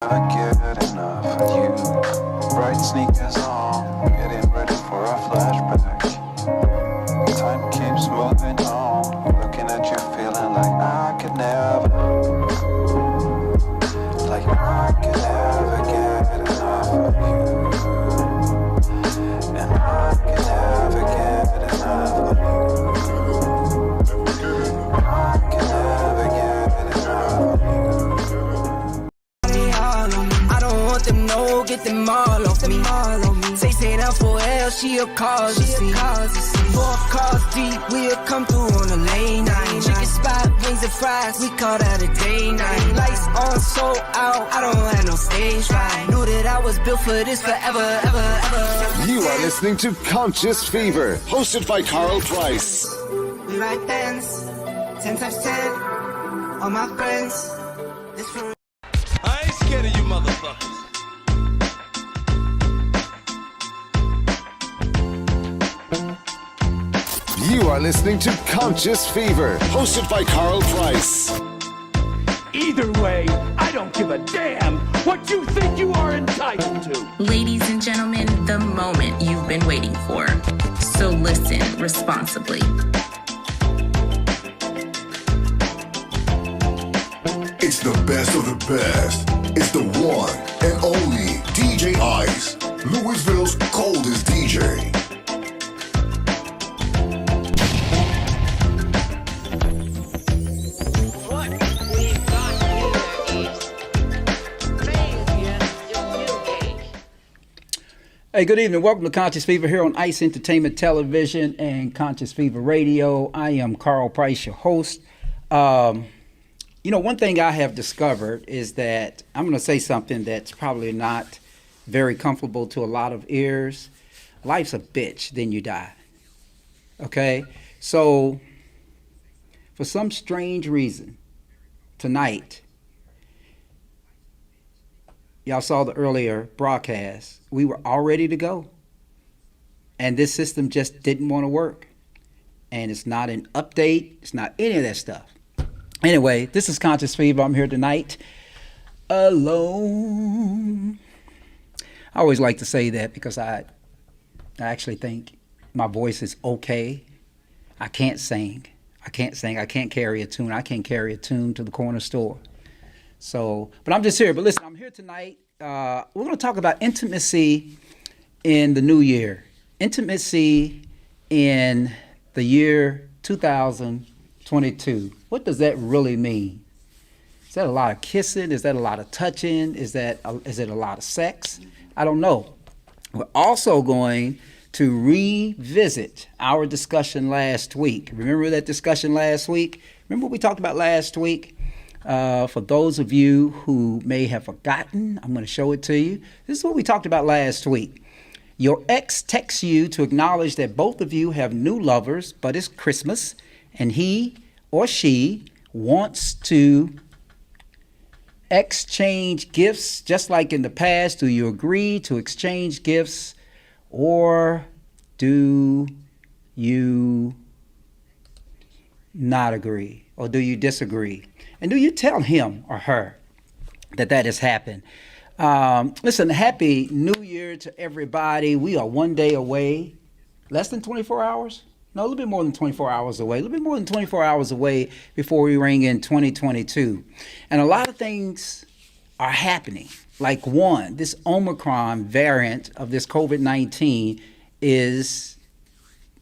I get enough of you. Bright sneakers on, getting ready for a flashback. Time keeps moving on, looking at you, feeling like I could never, get enough of you. And I could never get enough of you. I could never get enough of you. I don't want them, no, get them all off me. Say that for hell, she'll cause a scene. 4 cars deep, we'll come through on a late night. Chicken spot, wings and fries, we call that a day night. Lights on, so out, I don't have no stage fright. Knew that I was built for this forever, ever. You are listening to Conscious Fever, hosted by Carl Price. We ride dance, 10 times 10, all my friends. This for I ain't scared of you motherfuckers. You are listening to Conscious Fever, hosted by Carl Price. Either way, I don't give a damn what you think you are entitled to. Ladies and gentlemen, the moment you've been waiting for. So listen responsibly. It's the best of the best. It's the one and only DJ Ice, Louisville's coldest DJ. Hey, good evening. Welcome to Conscious Fever here on Ice Entertainment Television and Conscious Fever Radio. I am Carl Price, your host. One thing I have discovered is that I'm going to say something that's probably not very comfortable to a lot of ears. Life's a bitch, then you die. Okay? So, for some strange reason, tonight, y'all saw the earlier broadcast. We were all ready to go. And this system just didn't want to work. And it's not an update. It's not any of that stuff. Anyway, this is Conscious Fever. I'm here tonight alone. I always like to say that because I actually think my voice is okay. I can't sing. I can't carry a tune. I can't carry a tune to the corner store. So, but I'm just here. But listen, I'm here tonight. We're going to talk about intimacy in the new year. Intimacy in the year 2022. What does that really mean? Is that a lot of kissing? Is that a lot of touching? Is it a lot of sex? I don't know. We're also going to revisit our discussion last week. Remember that discussion last week? Remember what we talked about last week? For those of you who may have forgotten, I'm going to show it to you. This is what we talked about last week. Your ex texts you to acknowledge that both of you have new lovers, but it's Christmas, and he or she wants to exchange gifts just like in the past. Do you agree to exchange gifts, or do you not agree, or do you disagree? And do you tell him or her that has happened? Listen, Happy New Year to everybody. We are one day away, less than 24 hours. No, a little bit more than 24 hours away. A little bit more than 24 hours away before we ring in 2022. And a lot of things are happening. Like one, this Omicron variant of this COVID-19 is,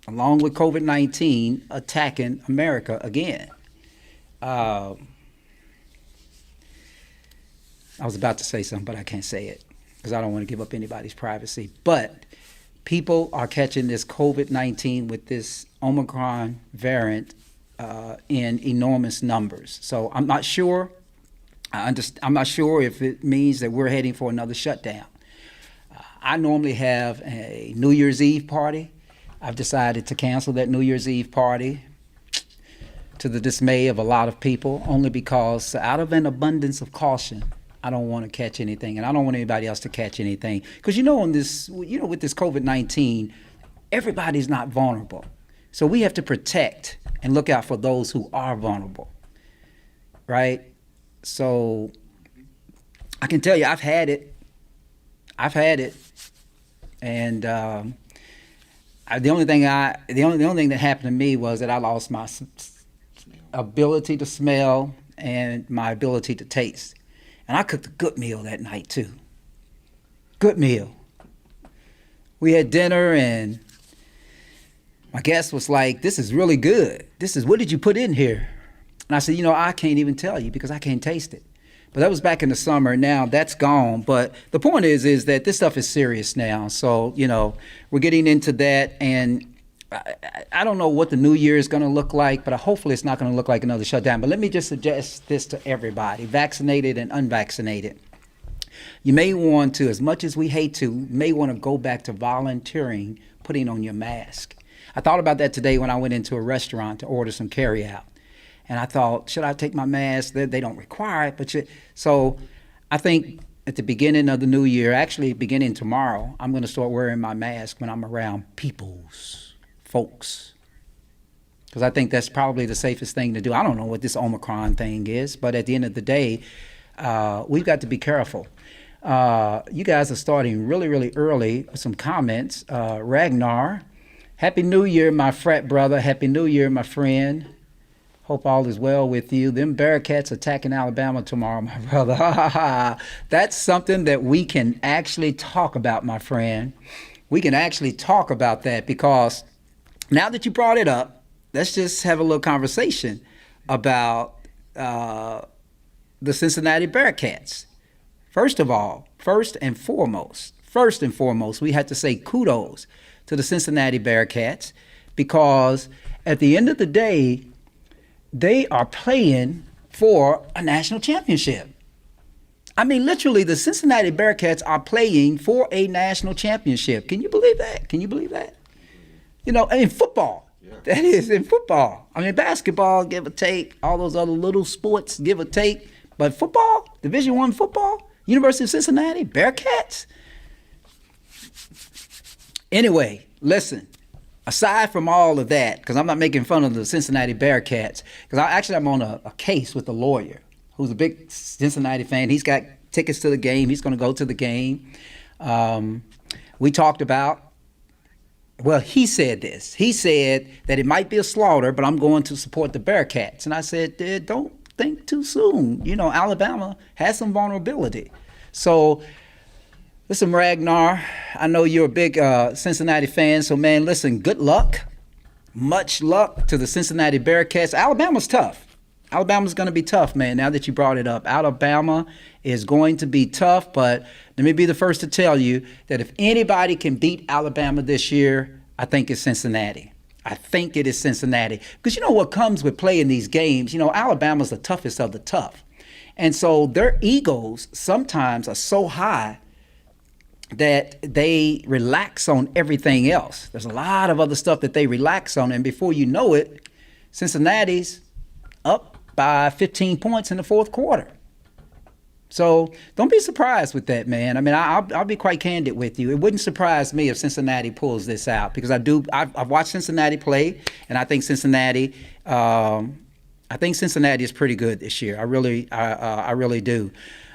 along with COVID-19, attacking America again. I was about to say something, but I can't say it because I don't want to give up anybody's privacy. But people are catching this COVID-19 with this Omicron variant in enormous numbers. So I'm not sure. I'm not sure if it means that we're heading for another shutdown. I normally have a New Year's Eve party. I've decided to cancel that New Year's Eve party to the dismay of a lot of people, only because out of an abundance of caution, I don't want to catch anything, and I don't want anybody else to catch anything. Because with this COVID-19, everybody's not vulnerable. So we have to protect and look out for those who are vulnerable, right? So I can tell you, I've had it. And the only thing that happened to me was that I lost my ability to smell and my ability to taste. And I cooked a good meal that night too. Good meal. We had dinner and my guest was like, "This is really good. What did you put in here?" And I said, I can't even tell you because I can't taste it. But that was back in the summer. Now that's gone. But the point is that this stuff is serious now. So, we're getting into that. And I don't know what the new year is going to look like, but hopefully it's not going to look like another shutdown. But let me just suggest this to everybody, vaccinated and unvaccinated. You may want to, as much as we hate to, may want to go back to volunteering, putting on your mask. I thought about that today when I went into a restaurant to order some carryout. And I thought, should I take my mask? They don't require it. So I think at the beginning of the new year, actually beginning tomorrow, I'm going to start wearing my mask when I'm around folks. Because I think that's probably the safest thing to do. I don't know what this Omicron thing is, but at the end of the day, we've got to be careful. You guys are starting really, really early with some comments. Ragnar, Happy New Year, my frat brother. Happy New Year, my friend. Hope all is well with you. Them Bearcats attacking Alabama tomorrow, my brother. That's something that we can actually talk about, my friend. We can actually talk about that because now that you brought it up, let's just have a little conversation about the Cincinnati Bearcats. First and foremost, we had to say kudos to the Cincinnati Bearcats because at the end of the day, they are playing for a national championship. I mean, literally, the Cincinnati Bearcats are playing for a national championship. Can you believe that? In football. Yeah. That is, in football. I mean, basketball, give or take, all those other little sports, give or take. But football, Division I football, University of Cincinnati, Bearcats. Anyway, listen. Aside from all of that, because I'm not making fun of the Cincinnati Bearcats, because I'm on a case with a lawyer who's a big Cincinnati fan. He's got tickets to the game. He's going to go to the game. We talked about, he said this. He said that it might be a slaughter, but I'm going to support the Bearcats. And I said, don't think too soon. Alabama has some vulnerability. So, listen, Ragnar, I know you're a big Cincinnati fan, so, man, listen, good luck. Much luck to the Cincinnati Bearcats. Alabama's tough. Alabama's going to be tough, man, now that you brought it up. Alabama is going to be tough, but let me be the first to tell you that if anybody can beat Alabama this year, I think it's Cincinnati. I think it is Cincinnati. Because what comes with playing these games, Alabama's the toughest of the tough. And so their egos sometimes are so high that they relax on everything else. There's a lot of other stuff that they relax on, and before you know it, Cincinnati's up by 15 points in the fourth quarter. So don't be surprised with that, man. I mean, I'll be quite candid with you. It wouldn't surprise me if Cincinnati pulls this out because I've watched Cincinnati play, and I think Cincinnati is pretty good this year. I really do.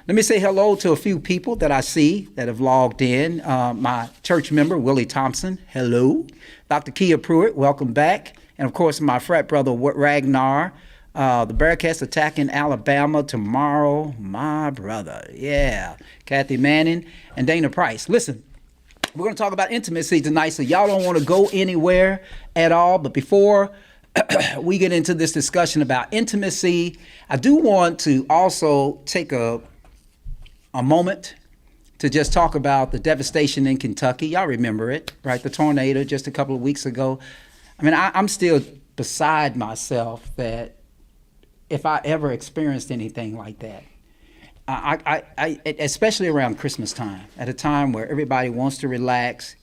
Let me say hello to a few people that I see that have logged in. My church member, Willie Thompson, hello. Dr. Kia Pruitt, welcome back. And, of course, my frat brother, Ragnar. The Bearcats attacking Alabama tomorrow, my brother. Yeah. Kathy Manning and Dana Price. Listen, we're going to talk about intimacy tonight, so y'all don't want to go anywhere at all. But before we get into this discussion about intimacy, I do want to also take a moment to just talk about the devastation in Kentucky. Y'all remember it, right? The tornado just a couple of weeks ago. I mean, I'm still beside myself that if I ever experienced anything like that. I especially around Christmas time, at a time where everybody wants to relax,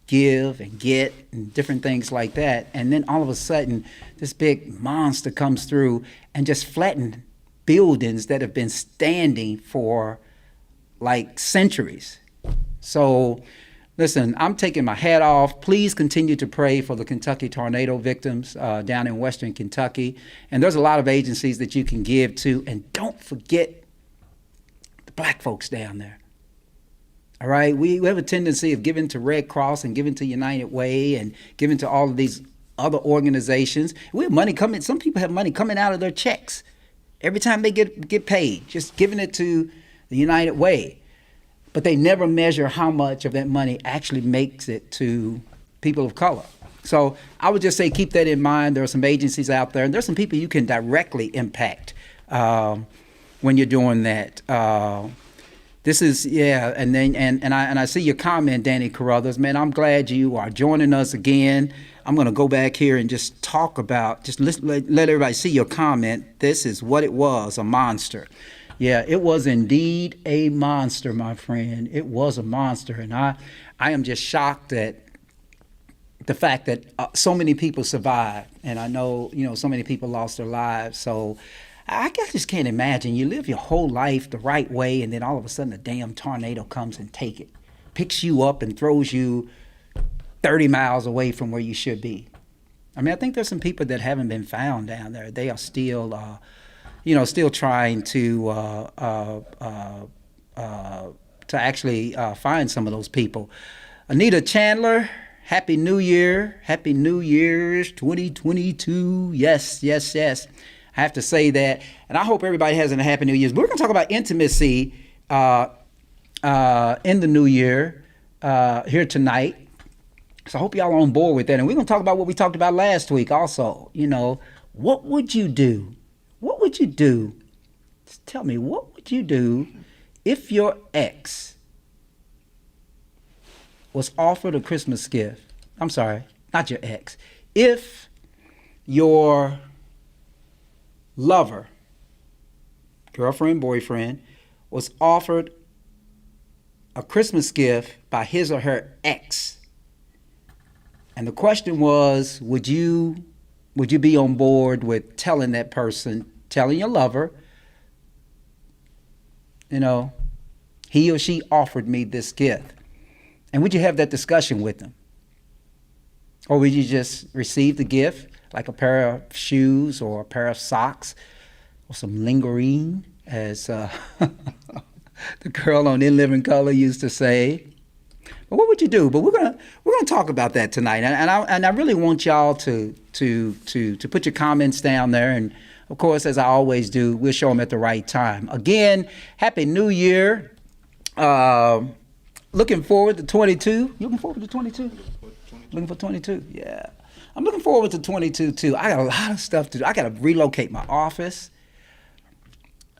give and get and different things like that. And then all of a sudden, this big monster comes through and just flattens buildings that have been standing for like centuries. So listen, I'm taking my hat off. Please continue to pray for the Kentucky tornado victims down in Western Kentucky. And there's a lot of agencies that you can give to. And don't forget the black folks down there. All right, we have a tendency of giving to Red Cross and giving to United Way and giving to all of these other organizations. We have money coming. Some people have money coming out of their checks every time they get paid, just giving it to the United Way. But they never measure how much of that money actually makes it to people of color. So I would just say keep that in mind. There are some agencies out there, and there's some people you can directly impact when you're doing that. This is, and I see your comment, Danny Carruthers. Man, I'm glad you are joining us again. I'm going to go back here and just talk about, just let everybody see your comment. This is what it was, a monster. Yeah, it was indeed a monster, my friend. It was a monster, and I am just shocked at the fact that so many people survived, and I know, so many people lost their lives. So I just can't imagine. You live your whole life the right way, and then all of a sudden a damn tornado comes and picks you up and throws you 30 miles away from where you should be. I mean, I think there's some people that haven't been found down there. They are still, still trying to actually find some of those people. Anita Chandler, Happy New Year. Happy New Year's 2022. Yes. I have to say that, and I hope everybody has a happy New Year's. We're going to talk about intimacy in the new year here tonight. So I hope y'all are on board with that. And we're going to talk about what we talked about last week also. What would you do? What would you do? Just tell me, what would you do if your ex was offered a Christmas gift? I'm sorry, not your ex. If your lover, girlfriend, boyfriend, was offered a Christmas gift by his or her ex, and the question was, would you be on board with telling that person, telling your lover, he or she offered me this gift? And would you have that discussion with them? Or would you just receive the gift, like a pair of shoes or a pair of socks or some lingerine, as the girl on In Living Color used to say? But what would you do? But we're gonna talk about that tonight, and I really want y'all to put your comments down there, and of course, as I always do, we'll show them at the right time. Again, Happy New Year. Looking forward to 22. You looking forward to 22? Looking for 22? Yeah. I'm looking forward to 22 too. I got a lot of stuff to do. I got to relocate my office.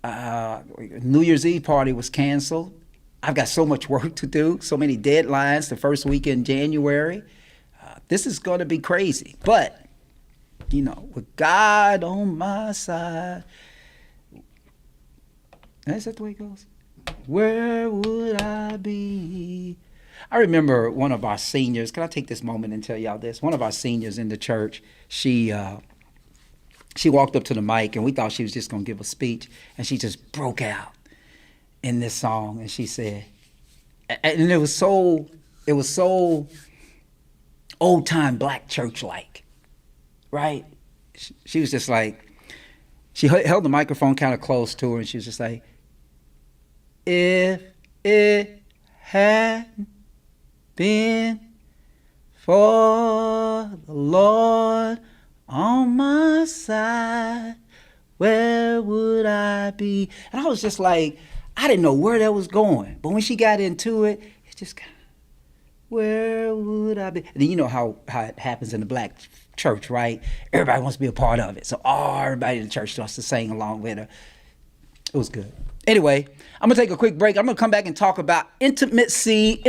New Year's Eve party was canceled. I've got so much work to do, so many deadlines the first week in January. This is going to be crazy. But, with God on my side, is that the way it goes? Where would I be? I remember one of our seniors. Can I take this moment and tell y'all this? One of our seniors in the church, she walked up to the mic, and we thought she was just going to give a speech, and she just broke out in this song, and she said, and it was so old time black church like, right? She was just like, she held the microphone kind of close to her, and she was just like, if it hadn't been for the Lord on my side, where would I be? And I was just like, I didn't know where that was going. But when she got into it, it just kind of, where would I be? And then you know how it happens in the black church, right? Everybody wants to be a part of it. So everybody in the church starts to sing along with her. It was good. Anyway, I'm going to take a quick break. I'm going to come back and talk about intimacy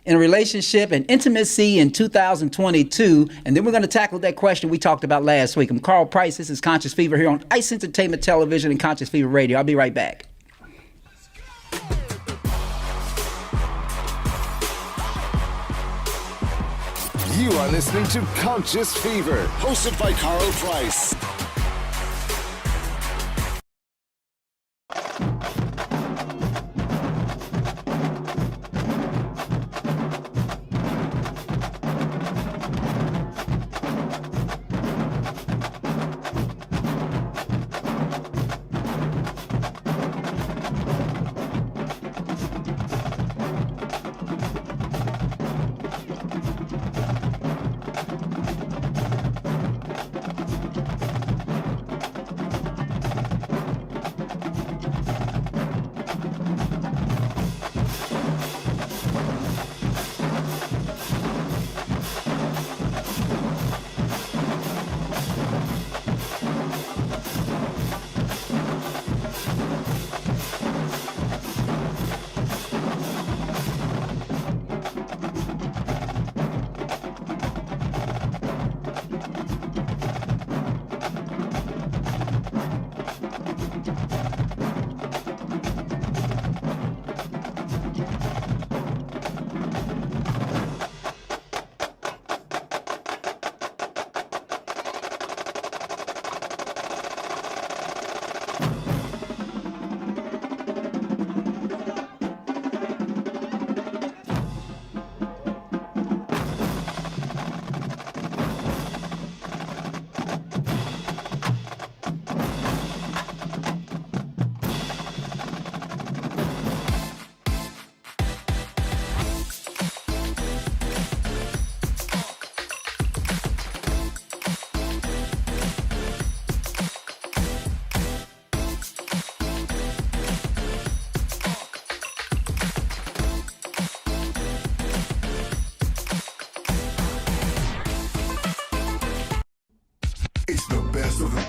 in a relationship and intimacy in 2022. And then we're going to tackle that question we talked about last week. I'm Carl Price. This is Conscious Fever here on ICE Entertainment Television and Conscious Fever Radio. I'll be right back. You are listening to Conscious Fever, hosted by Carl Price.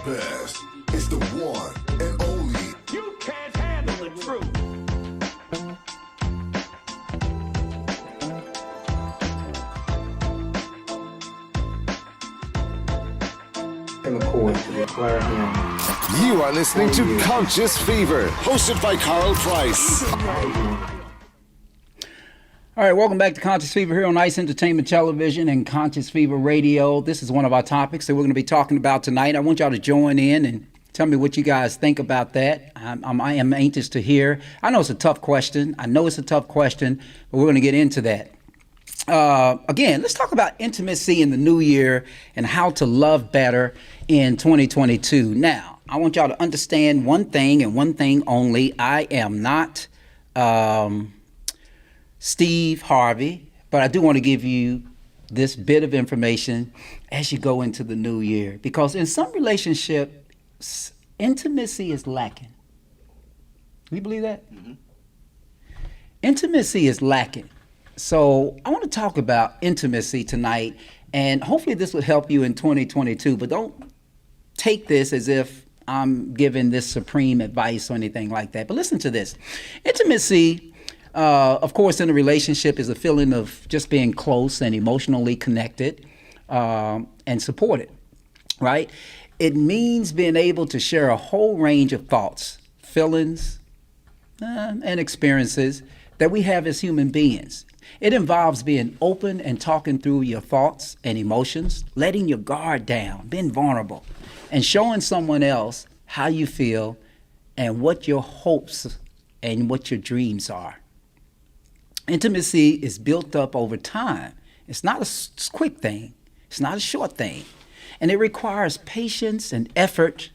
best. It's the one and only. You can't handle the truth. You are listening to Conscious Fever, hosted by Carl Price. All right, welcome back to Conscious Fever here on Ice Entertainment Television and Conscious Fever Radio. This is one of our topics that we're going to be talking about tonight. I want y'all to join in and tell me what you guys think about that. I am anxious to hear. I know it's a tough question. But we're going to get into that. Again, let's talk about intimacy in the new year and how to love better in 2022. Now, I want y'all to understand one thing and one thing only. I am not Steve Harvey, but I do want to give you this bit of information as you go into the new year, because in some relationships, intimacy is lacking. Do you believe that? Mm-hmm. Intimacy is lacking. So I want to talk about intimacy tonight, and hopefully this will help you in 2022, but don't take this as if I'm giving this supreme advice or anything like that. But listen to this. Intimacy, of course, in a relationship is a feeling of just being close and emotionally connected and supported, right? It means being able to share a whole range of thoughts, feelings, and experiences that we have as human beings. It involves being open and talking through your thoughts and emotions, letting your guard down, being vulnerable, and showing someone else how you feel and what your hopes and what your dreams are. Intimacy is built up over time. It's not a quick thing. It's not a short thing. And it requires patience and effort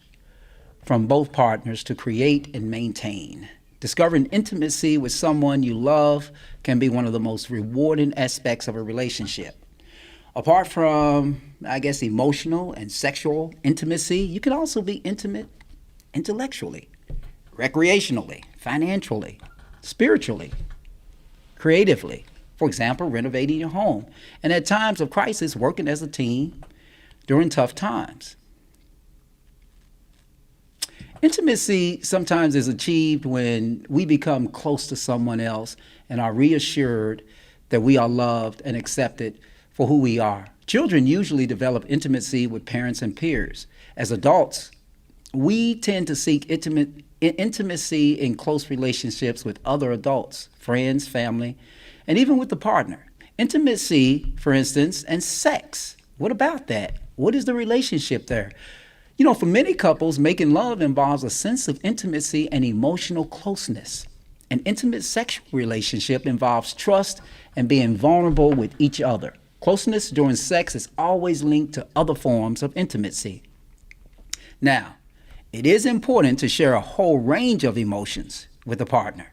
from both partners to create and maintain. Discovering intimacy with someone you love can be one of the most rewarding aspects of a relationship. Apart from, I guess, emotional and sexual intimacy, you can also be intimate intellectually, recreationally, financially, spiritually, creatively. For example, renovating your home, and at times of crisis, working as a team during tough times. Intimacy sometimes is achieved when we become close to someone else and are reassured that we are loved and accepted for who we are. Children usually develop intimacy with parents and peers. As adults, we tend to seek intimacy in close relationships with other adults, friends, family, and even with the partner. Intimacy, for instance, and sex. What about that? What is the relationship there? You know, for many couples, making love involves a sense of intimacy and emotional closeness. An intimate sexual relationship involves trust and being vulnerable with each other. Closeness during sex is always linked to other forms of intimacy. Now, it is important to share a whole range of emotions with a partner,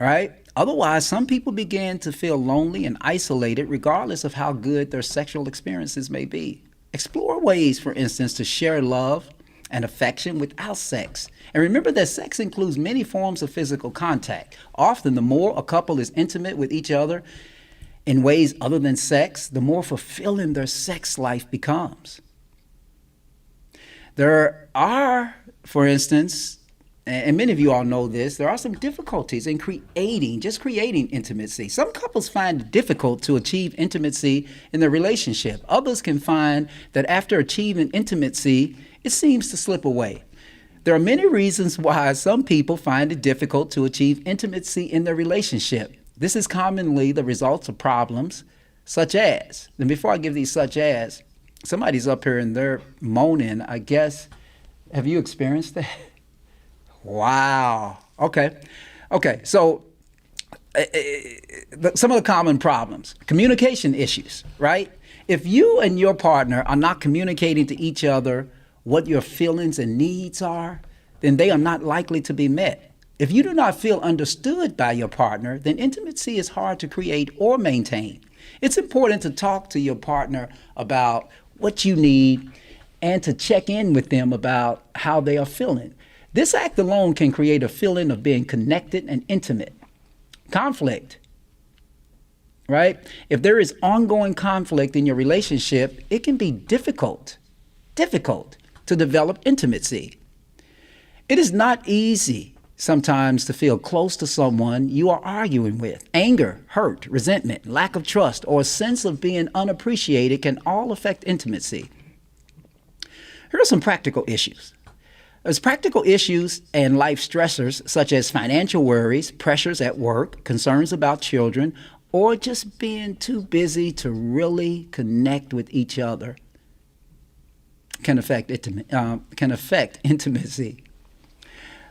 right? Otherwise, some people begin to feel lonely and isolated regardless of how good their sexual experiences may be. Explore ways, for instance, to share love and affection without sex. And remember that sex includes many forms of physical contact. Often, the more a couple is intimate with each other in ways other than sex, the more fulfilling their sex life becomes. There are, for instance, and many of you all know this, there are some difficulties in creating intimacy. Some couples find it difficult to achieve intimacy in their relationship. Others can find that after achieving intimacy, it seems to slip away. There are many reasons why some people find it difficult to achieve intimacy in their relationship. This is commonly the result of problems such as, and before I give these such as, somebody's up here and they're moaning, I guess. Have you experienced that? Wow. Okay. So some of the common problems, communication issues, right? If you and your partner are not communicating to each other what your feelings and needs are, then they are not likely to be met. If you do not feel understood by your partner, then intimacy is hard to create or maintain. It's important to talk to your partner about what you need and to check in with them about how they are feeling. This act alone can create a feeling of being connected and intimate. Conflict, right? If there is ongoing conflict in your relationship, it can be difficult difficult to develop intimacy. It is not easy sometimes to feel close to someone you are arguing with. Anger, hurt, resentment, lack of trust, or a sense of being unappreciated can all affect intimacy. Here are some practical issues. There's practical issues and life stressors such as financial worries, pressures at work, concerns about children, or just being too busy to really connect with each other can affect intimacy.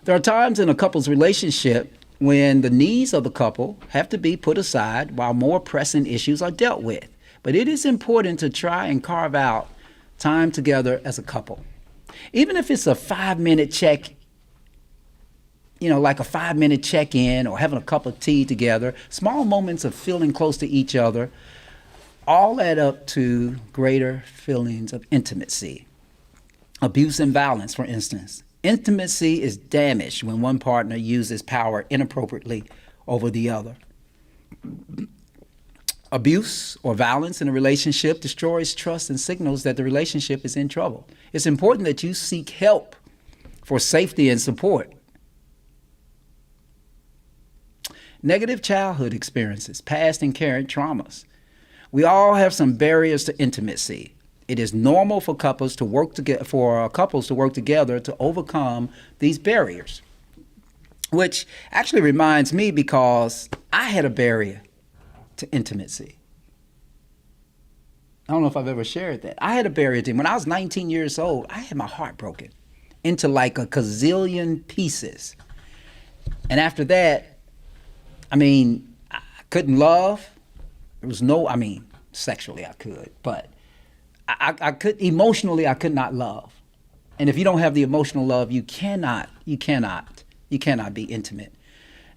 There are times in a couple's relationship when the needs of the couple have to be put aside while more pressing issues are dealt with. But it is important to try and carve out time together as a couple. Even if it's a 5-minute check, like a 5-minute check-in or having a cup of tea together, small moments of feeling close to each other all add up to greater feelings of intimacy. Abuse and violence, for instance. Intimacy is damaged when one partner uses power inappropriately over the other. Abuse or violence in a relationship destroys trust and signals that the relationship is in trouble. It's important that you seek help for safety and support. Negative childhood experiences, past and current traumas. We all have some barriers to intimacy. It is normal for couples to work together to overcome these barriers, which actually reminds me because I had a barrier to intimacy. I don't know if I've ever shared that. I had a barrier to, when I was 19 years old, I had my heart broken into like a gazillion pieces. And after that, I couldn't love. There was sexually I could, but I could, emotionally I could not love. And if you don't have the emotional love, you cannot be intimate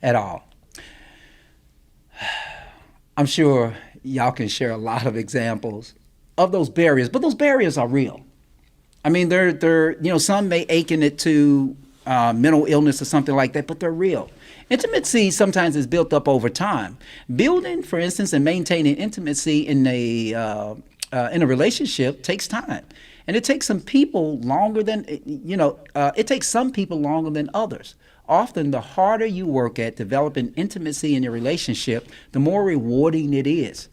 at all. I'm sure y'all can share a lot of examples of those barriers, but those barriers are real. They're some may akin it to mental illness or something like that, but they're real. Intimacy sometimes is built up over time. Building, for instance, and maintaining intimacy in a relationship takes time, and it takes some people longer than others. Often, the harder you work at developing intimacy in your relationship, the more rewarding it is.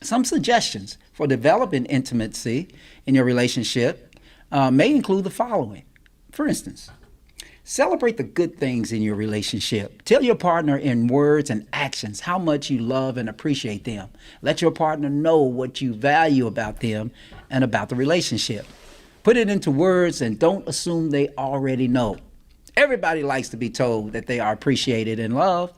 Some suggestions for developing intimacy in your relationship may include the following. For instance, celebrate the good things in your relationship. Tell your partner in words and actions how much you love and appreciate them. Let your partner know what you value about them and about the relationship. Put it into words and don't assume they already know. Everybody likes to be told that they are appreciated and loved.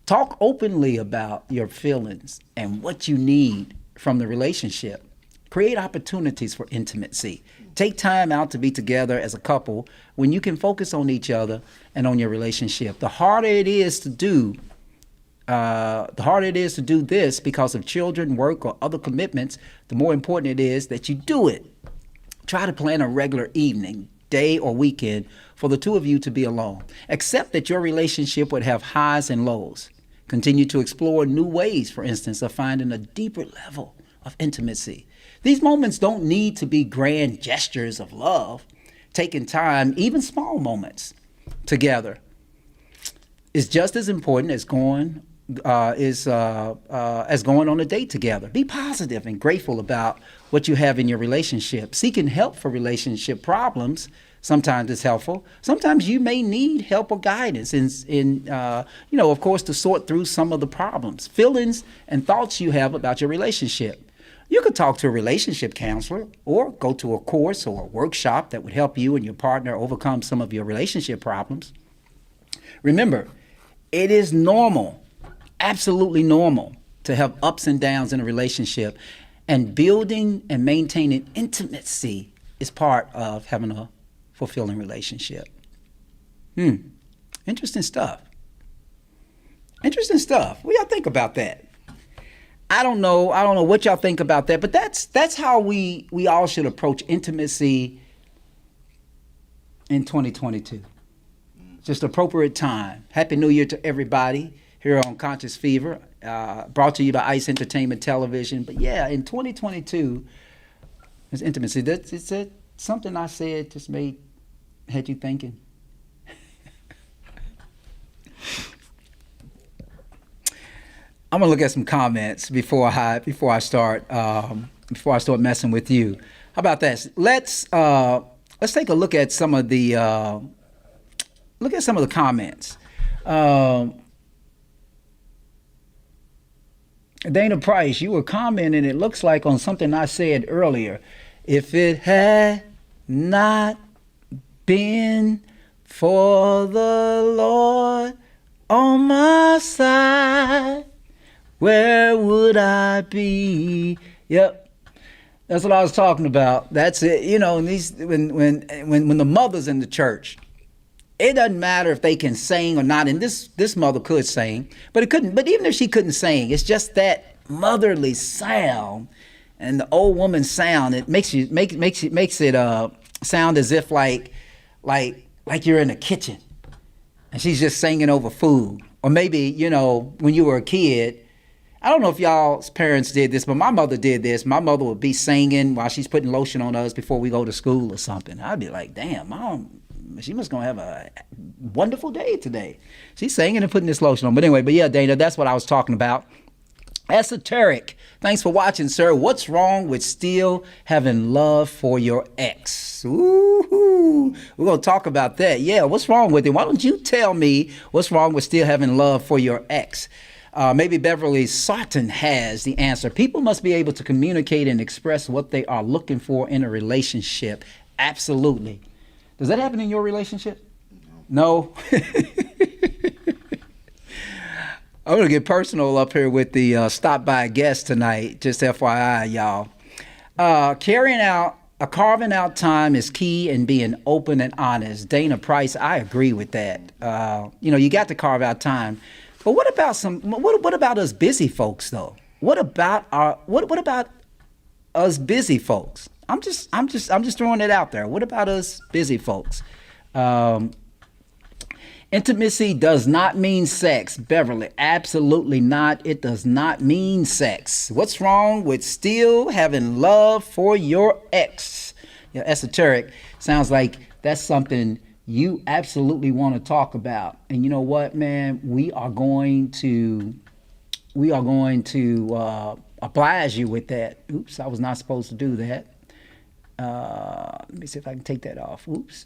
Talk openly about your feelings and what you need from the relationship. Create opportunities for intimacy. Take time out to be together as a couple when you can focus on each other and on your relationship. The harder it is to do this because of children, work, or other commitments, the more important it is that you do it. Try to plan a regular evening, day, or weekend for the two of you to be alone. Accept that your relationship would have highs and lows. Continue to explore new ways, for instance, of finding a deeper level of intimacy. These moments don't need to be grand gestures of love. Taking time, even small moments together, is just as important as going on a date together. Be positive and grateful about what you have in your relationship. Seeking help for relationship problems sometimes is helpful. Sometimes you may need help or guidance of course, to sort through some of the problems, feelings, and thoughts you have about your relationship. You could talk to a relationship counselor or go to a course or a workshop that would help you and your partner overcome some of your relationship problems. Remember, it is normal, absolutely normal, to have ups and downs in a relationship, and building and maintaining intimacy is part of having a fulfilling relationship. Interesting stuff. What y'all think about that? I don't know what y'all think about that, but that's how we all should approach intimacy in 2022. Just appropriate time. Happy New Year to everybody here on Conscious Fever, brought to you by ICE Entertainment Television. But yeah, in 2022, It's intimacy. It's something I said just had you thinking. I'm gonna look at some comments before I start messing with you. How about this? Let's take a look at some of the comments. Dana Price, you were commenting, it looks like, on something I said earlier. If it had not been for the Lord on my side, where would I be? Yep, that's what I was talking about. That's it. You know, when the mothers in the church, it doesn't matter if they can sing or not. And this mother could sing, but it couldn't. But even if she couldn't sing, it's just that motherly sound and the old woman sound. It makes it sound as if like you're in the kitchen and she's just singing over food. Or maybe, you know, when you were a kid. I don't know if y'all's parents did this, but my mother did this. My mother would be singing while she's putting lotion on us before we go to school or something. I'd be like, damn, Mom, she must gonna have a wonderful day today. She's singing and putting this lotion on. But anyway, yeah, Dana, that's what I was talking about. Esoteric, thanks for watching, sir. What's wrong with still having love for your ex? Ooh, we're gonna talk about that. Yeah, what's wrong with it? Why don't you tell me what's wrong with still having love for your ex? Maybe Beverly Sarton has the answer. People must be able to communicate and express what they are looking for in a relationship. Absolutely. Does that happen in your relationship? No? I'm going to get personal up here with the stop by guest tonight. Just FYI, y'all. Carving out time is key in being open and honest. Dana Price, I agree with that. You got to carve out time. But what about us busy folks though? What about us busy folks? I'm just throwing it out there. What about us busy folks? Intimacy does not mean sex, Beverly. Absolutely not. It does not mean sex. What's wrong with still having love for your ex? Yeah, esoteric sounds like that's something you absolutely want to talk about. And you know what, man? We are going to oblige you with that. Oops, I was not supposed to do that. Let me see if I can take that off. Oops.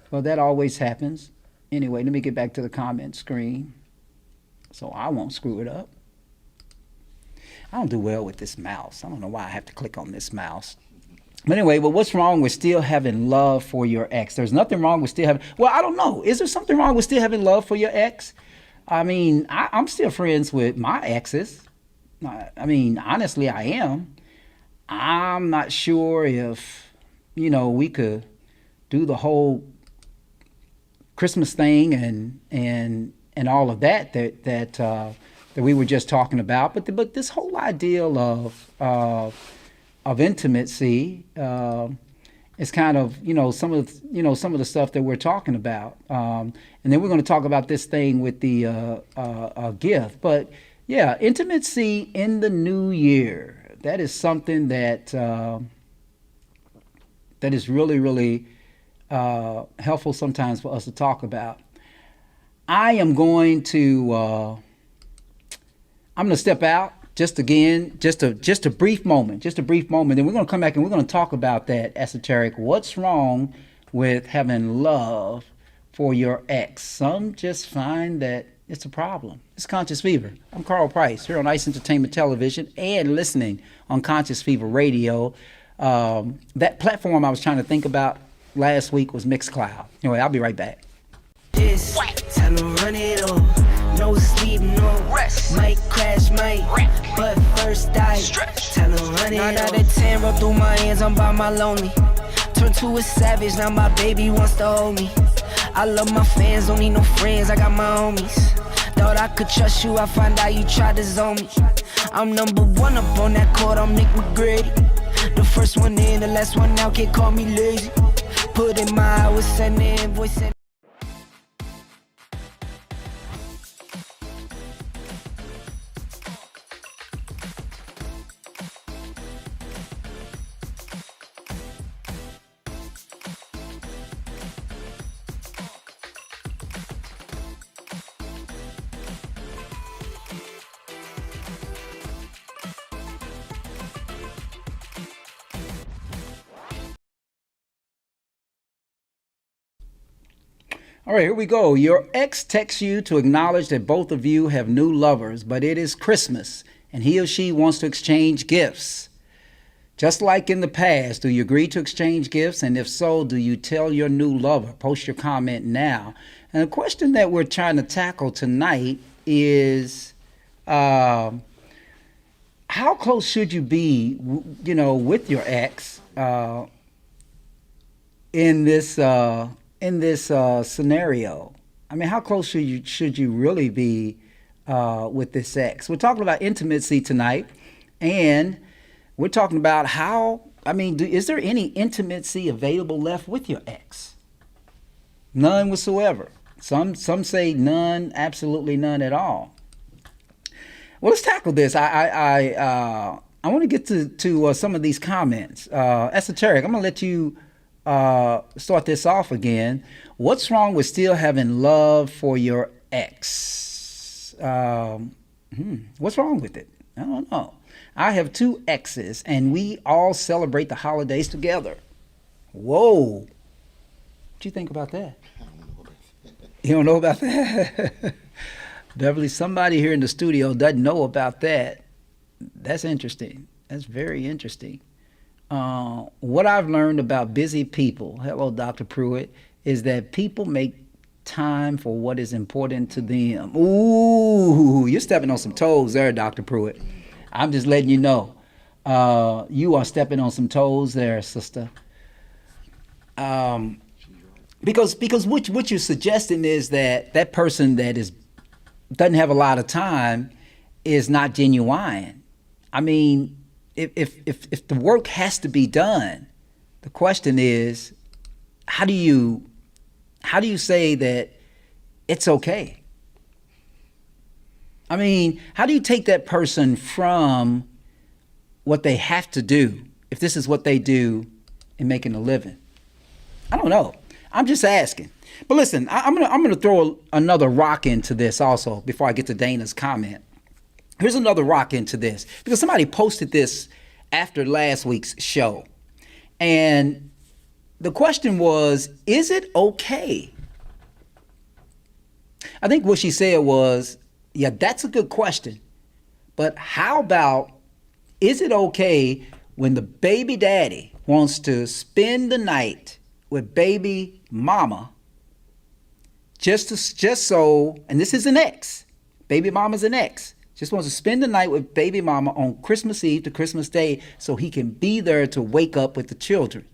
Well, that always happens. Anyway, let me get back to the comment screen so I won't screw it up. I don't do well with this mouse. I don't know why I have to click on this mouse. But anyway, what's wrong with still having love for your ex? There's nothing wrong with still having, well, I don't know. Is there something wrong with still having love for your ex? I mean, I'm still friends with my exes. I mean, honestly, I am. I'm not sure if, we could do the whole Christmas thing and all of that we were just talking about. But this whole ideal of intimacy is kind of some of the stuff that we're talking about, and then we're going to talk about this thing with the gift. But yeah, intimacy in the new year, that is something that is really, really helpful sometimes for us to talk about. I am going to step out. Just a brief moment. Then we're going to come back and we're going to talk about that esoteric. What's wrong with having love for your ex? Some just find that it's a problem. It's Conscious Fever. I'm Carl Price here on Ice Entertainment Television and listening on Conscious Fever Radio. That platform I was trying to think about last week was Mixcloud. Anyway, I'll be right back. This, tell them run it on. No sleep, no rest. Might crash, might but first die. Tell them run it on. 9 out of 10 roll through my hands, I'm by my lonely. Turn to a savage, now my baby wants to hold me. I love my fans, don't need no friends, I got my homies. Thought I could trust you, I find out you tried to zone me. I'm number one up on that court, I'm Nick McGrady. The first one in, the last one out, can't call me lazy. Put in my hours, send the invoice. All right, here we go. Your ex texts you to acknowledge that both of you have new lovers, but it is Christmas and he or she wants to exchange gifts. Just like in the past, do you agree to exchange gifts? And if so, do you tell your new lover? Post your comment now. And the question that we're trying to tackle tonight is how close should you be, with your ex in this scenario? I mean, how close should you really be with this ex? We're talking about intimacy tonight, and we're talking about is there any intimacy available left with your ex? None whatsoever. Some say none, absolutely none at all. Well, let's tackle this. I want to get to some of these comments. Esoteric, I'm going to let you start this off again. What's wrong with still having love for your ex? What's wrong with it? I don't know. I have 2 exes, and we all celebrate the holidays together. Whoa. What you think about that? You don't know about that? Beverly, somebody here in the studio doesn't know about that. That's interesting. That's very interesting. What I've learned about busy people, hello, Dr. Pruitt, is that people make time for what is important to them. Ooh, you're stepping on some toes there, Dr. Pruitt. I'm just letting you know. You are stepping on some toes there, sister. Because what you're suggesting is that person that doesn't have a lot of time is not genuine. I mean, if the work has to be done, the question is, how do you say that it's okay? I mean, how do you take that person from what they have to do, if this is what they do in making a living? I don't know. I'm just asking. But listen, I'm gonna throw another rock into this also before I get to Dana's comment. Here's another rock into this, because somebody posted this after last week's show. And the question was, is it okay? I think what she said was, yeah, that's a good question. But how about, is it okay when the baby daddy wants to spend the night with baby mama just so, and this is an ex, baby mama's an ex, just wants to spend the night with baby mama on Christmas Eve to Christmas Day so he can be there to wake up with the children?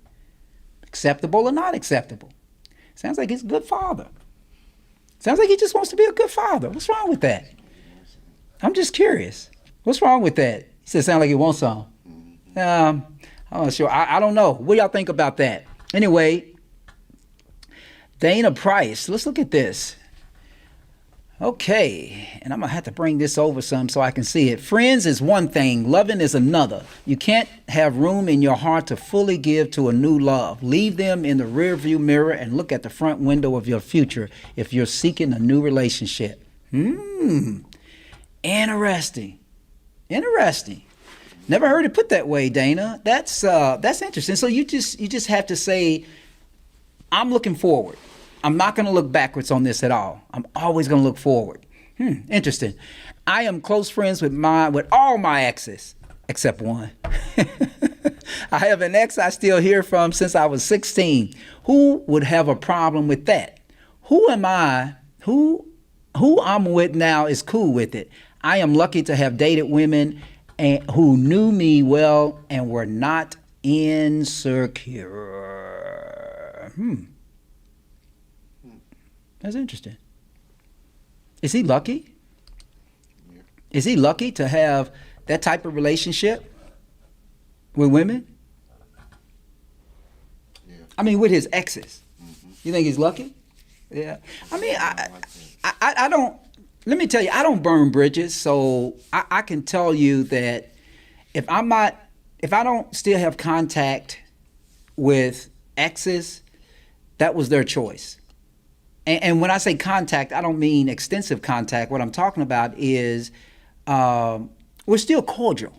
Acceptable or not acceptable? Sounds like he's a good father. Sounds like he just wants to be a good father. What's wrong with that? I'm just curious. What's wrong with that? He said, sound like he wants some. I'm not sure. I don't know. What do y'all think about that? Anyway, Dana Price. Let's look at this. Okay, and I'm going to have to bring this over some so I can see it. Friends is one thing, loving is another. You can't have room in your heart to fully give to a new love. Leave them in the rearview mirror and look at the front window of your future if you're seeking a new relationship. Interesting. Never heard it put that way, Dana. That's interesting. So you just have to say, I'm looking forward. I'm not going to look backwards on this at all. I'm always going to look forward. Interesting. I am close friends with all my exes, except one. I have an ex I still hear from since I was 16. Who would have a problem with that? Who am I? Who I'm with now is cool with it. I am lucky to have dated women who knew me well and were not insecure. That's interesting. Is he lucky? Yeah. Is he lucky to have that type of relationship with women? Yeah. I mean, with his exes. Mm-hmm. You think he's lucky? Yeah. I mean, I don't, let me tell you, I don't burn bridges. So I can tell you that if I don't still have contact with exes, that was their choice. And when I say contact, I don't mean extensive contact. What I'm talking about is we're still cordial.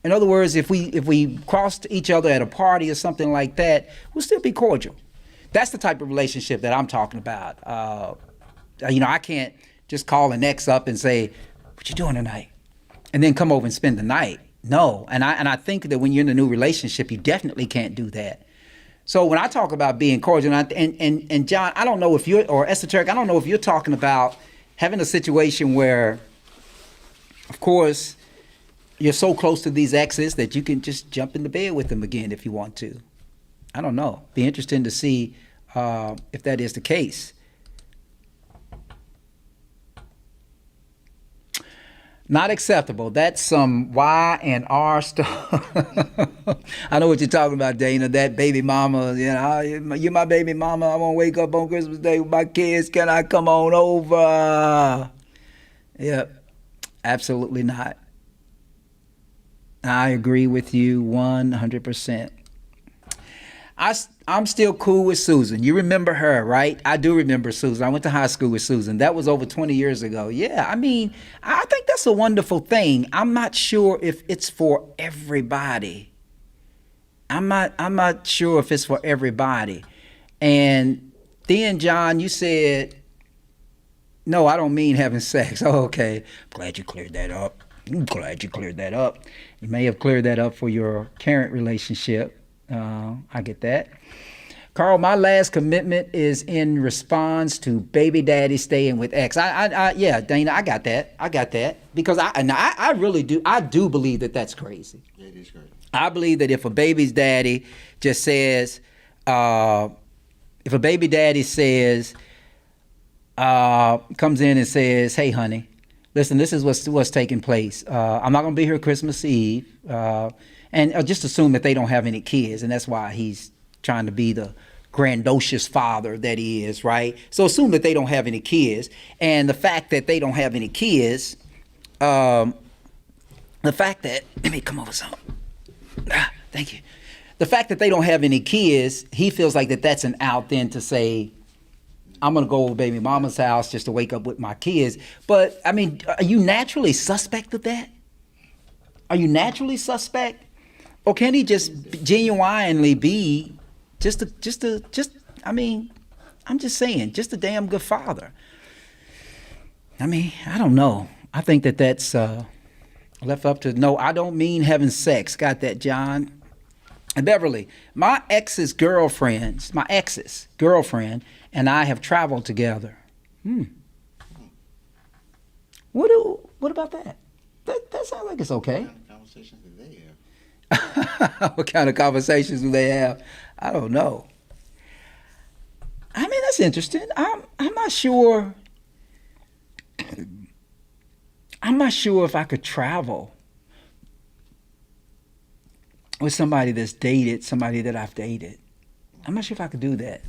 In other words, if we crossed each other at a party or something like that, we'll still be cordial. That's the type of relationship that I'm talking about. I can't just call an ex up and say, "What you doing tonight?" and then come over and spend the night. No, and I think that when you're in a new relationship, you definitely can't do that. So when I talk about being cordial, and John, I don't know if you're, or Esoteric, I don't know if you're talking about having a situation where, of course, you're so close to these exes that you can just jump into bed with them again if you want to. I don't know. Be interesting to see if that is the case. Not acceptable. That's some Y and R stuff. I know what you're talking about, Dana. That baby mama, you're my baby mama. I want to wake up on Christmas Day with my kids. Can I come on over? Yep, absolutely not. I agree with you 100%. I'm still cool with Susan. You remember her, right? I do remember Susan. I went to high school with Susan. That was over 20 years ago. Yeah, I mean, I think that's a wonderful thing. I'm not sure if it's for everybody. I'm not sure if it's for everybody. And then, John, you said, no, I don't mean having sex. Oh, okay. Glad you cleared that up. I'm glad you cleared that up. You may have cleared that up for your current relationship. I get that. Carl, my last commitment is in response to baby daddy staying with ex. Yeah, Dana, I got that. Because I really do. I do believe that that's crazy. Yeah, it is crazy. I believe that if a baby's daddy just says, comes in and says, "Hey, honey, listen, this is what's taking place. I'm not gonna be here Christmas Eve." And just assume that they don't have any kids, and that's why he's trying to be the grandiose father that he is, right? So assume that they don't have any kids, and the fact that they don't have any kids, let me come over some. Thank you. The fact that they don't have any kids, he feels like that's an out then to say, I'm gonna go over baby mama's house just to wake up with my kids. But I mean, are you naturally suspect of that? Are you naturally suspect? Or can he just genuinely be I'm just saying, just a damn good father? I mean, I don't know. I think that's left up to, no, I don't mean having sex. Got that, John? And Beverly, my ex's girlfriend and I have traveled together. What about that? That sounds like it's okay. What kind of conversations do they have? What kind of conversations do they have? I don't know. I mean, that's interesting. I'm not sure. I'm not sure if I could travel with somebody that's dated somebody that I've dated. I'm not sure if I could do that.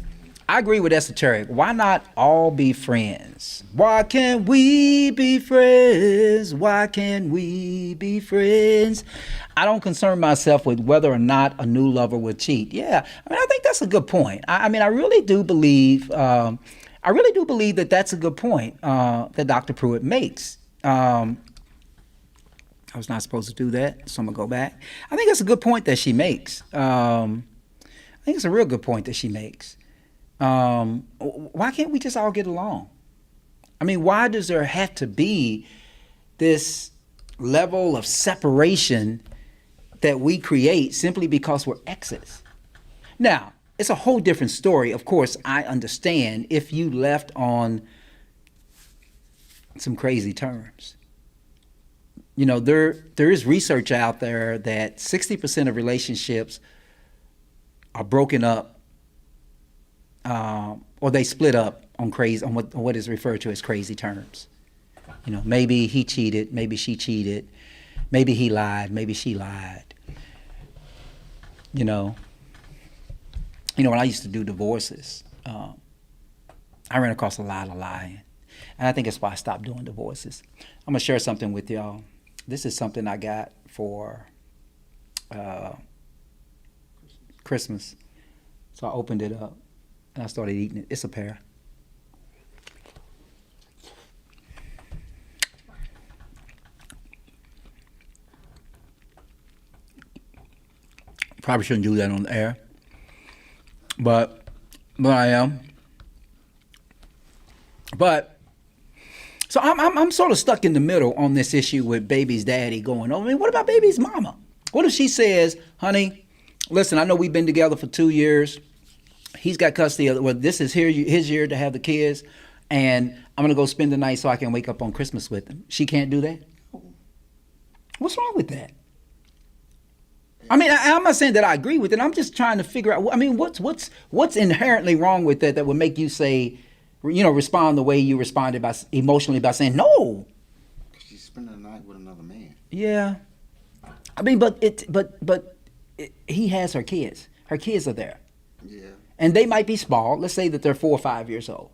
I agree with Esoteric. Why not all be friends? Why can't we be friends? Why can't we be friends? I don't concern myself with whether or not a new lover would cheat. Yeah, I mean, I think that's a good point. I really do believe that that's a good point that Dr. Pruitt makes. I was not supposed to do that, so I'm gonna go back. I think it's a good point that she makes. I think it's a real good point that she makes. Why can't we just all get along? I mean, why does there have to be this level of separation that we create simply because we're exes? Now, it's a whole different story. Of course, I understand if you left on some crazy terms. You know, there is research out there that 60% of relationships are broken up or they split up on what is referred to as crazy terms. You know, maybe he cheated, maybe she cheated, maybe he lied, maybe she lied. You know, when I used to do divorces, I ran across a lot of lying. And I think that's why I stopped doing divorces. I'm gonna share something with y'all. This is something I got for Christmas. So I opened it up and I started eating it. It's a pear. Probably shouldn't do that on the air. But But I am. But so I'm sort of stuck in the middle on this issue with baby's daddy going on. I mean, what about baby's mama? What if she says, honey, listen, I know we've been together for 2 years. He's got custody of well, this is his year to have the kids, and I'm gonna go spend the night so I can wake up on Christmas with him. She can't do that? What's wrong with that? I mean, I'm not saying that I agree with it. I'm just trying to figure out. I mean, what's inherently wrong with that would make you say, respond the way you responded emotionally by saying no? Because she's spending the night with another man. Yeah, I mean, but he has her kids. Her kids are there. Yeah. And they might be small. Let's say that they're 4 or 5 years old.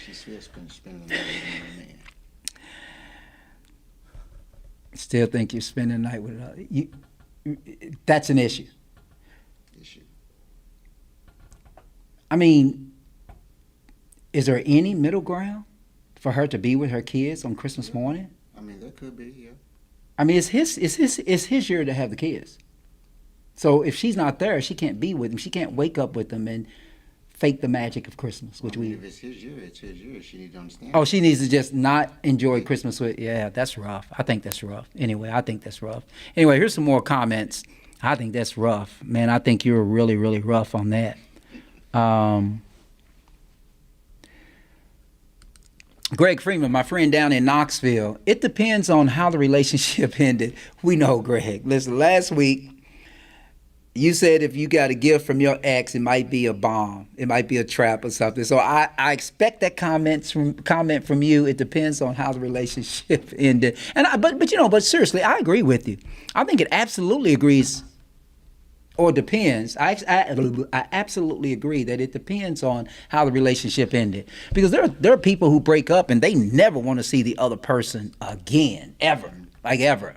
She's still spending the night with another man. Still think you're spending the night with another. That's an issue. I mean, is there any middle ground for her to be with her kids on Christmas morning? I mean, there could be, yeah. I mean, it's his year to have the kids. So if she's not there, she can't be with them. She can't wake up with them and fake the magic of Christmas, which if it's his year, it's his year. She needs to understand. Oh, she needs to just not enjoy Christmas with. Yeah, that's rough. I think that's rough. Anyway, I think that's rough. Anyway, here's some more comments. I think that's rough, man. I think you're really, really rough on that. Greg Freeman, my friend down in Knoxville. It depends on how the relationship ended. We know, Greg. Listen, last week, you said if you got a gift from your ex, it might be a bomb. It might be a trap or something. So I expect that comment from you. It depends on how the relationship ended. And but seriously, I agree with you. I think it absolutely agrees or depends. I absolutely agree that it depends on how the relationship ended. Because there are people who break up and they never want to see the other person again, ever, like ever.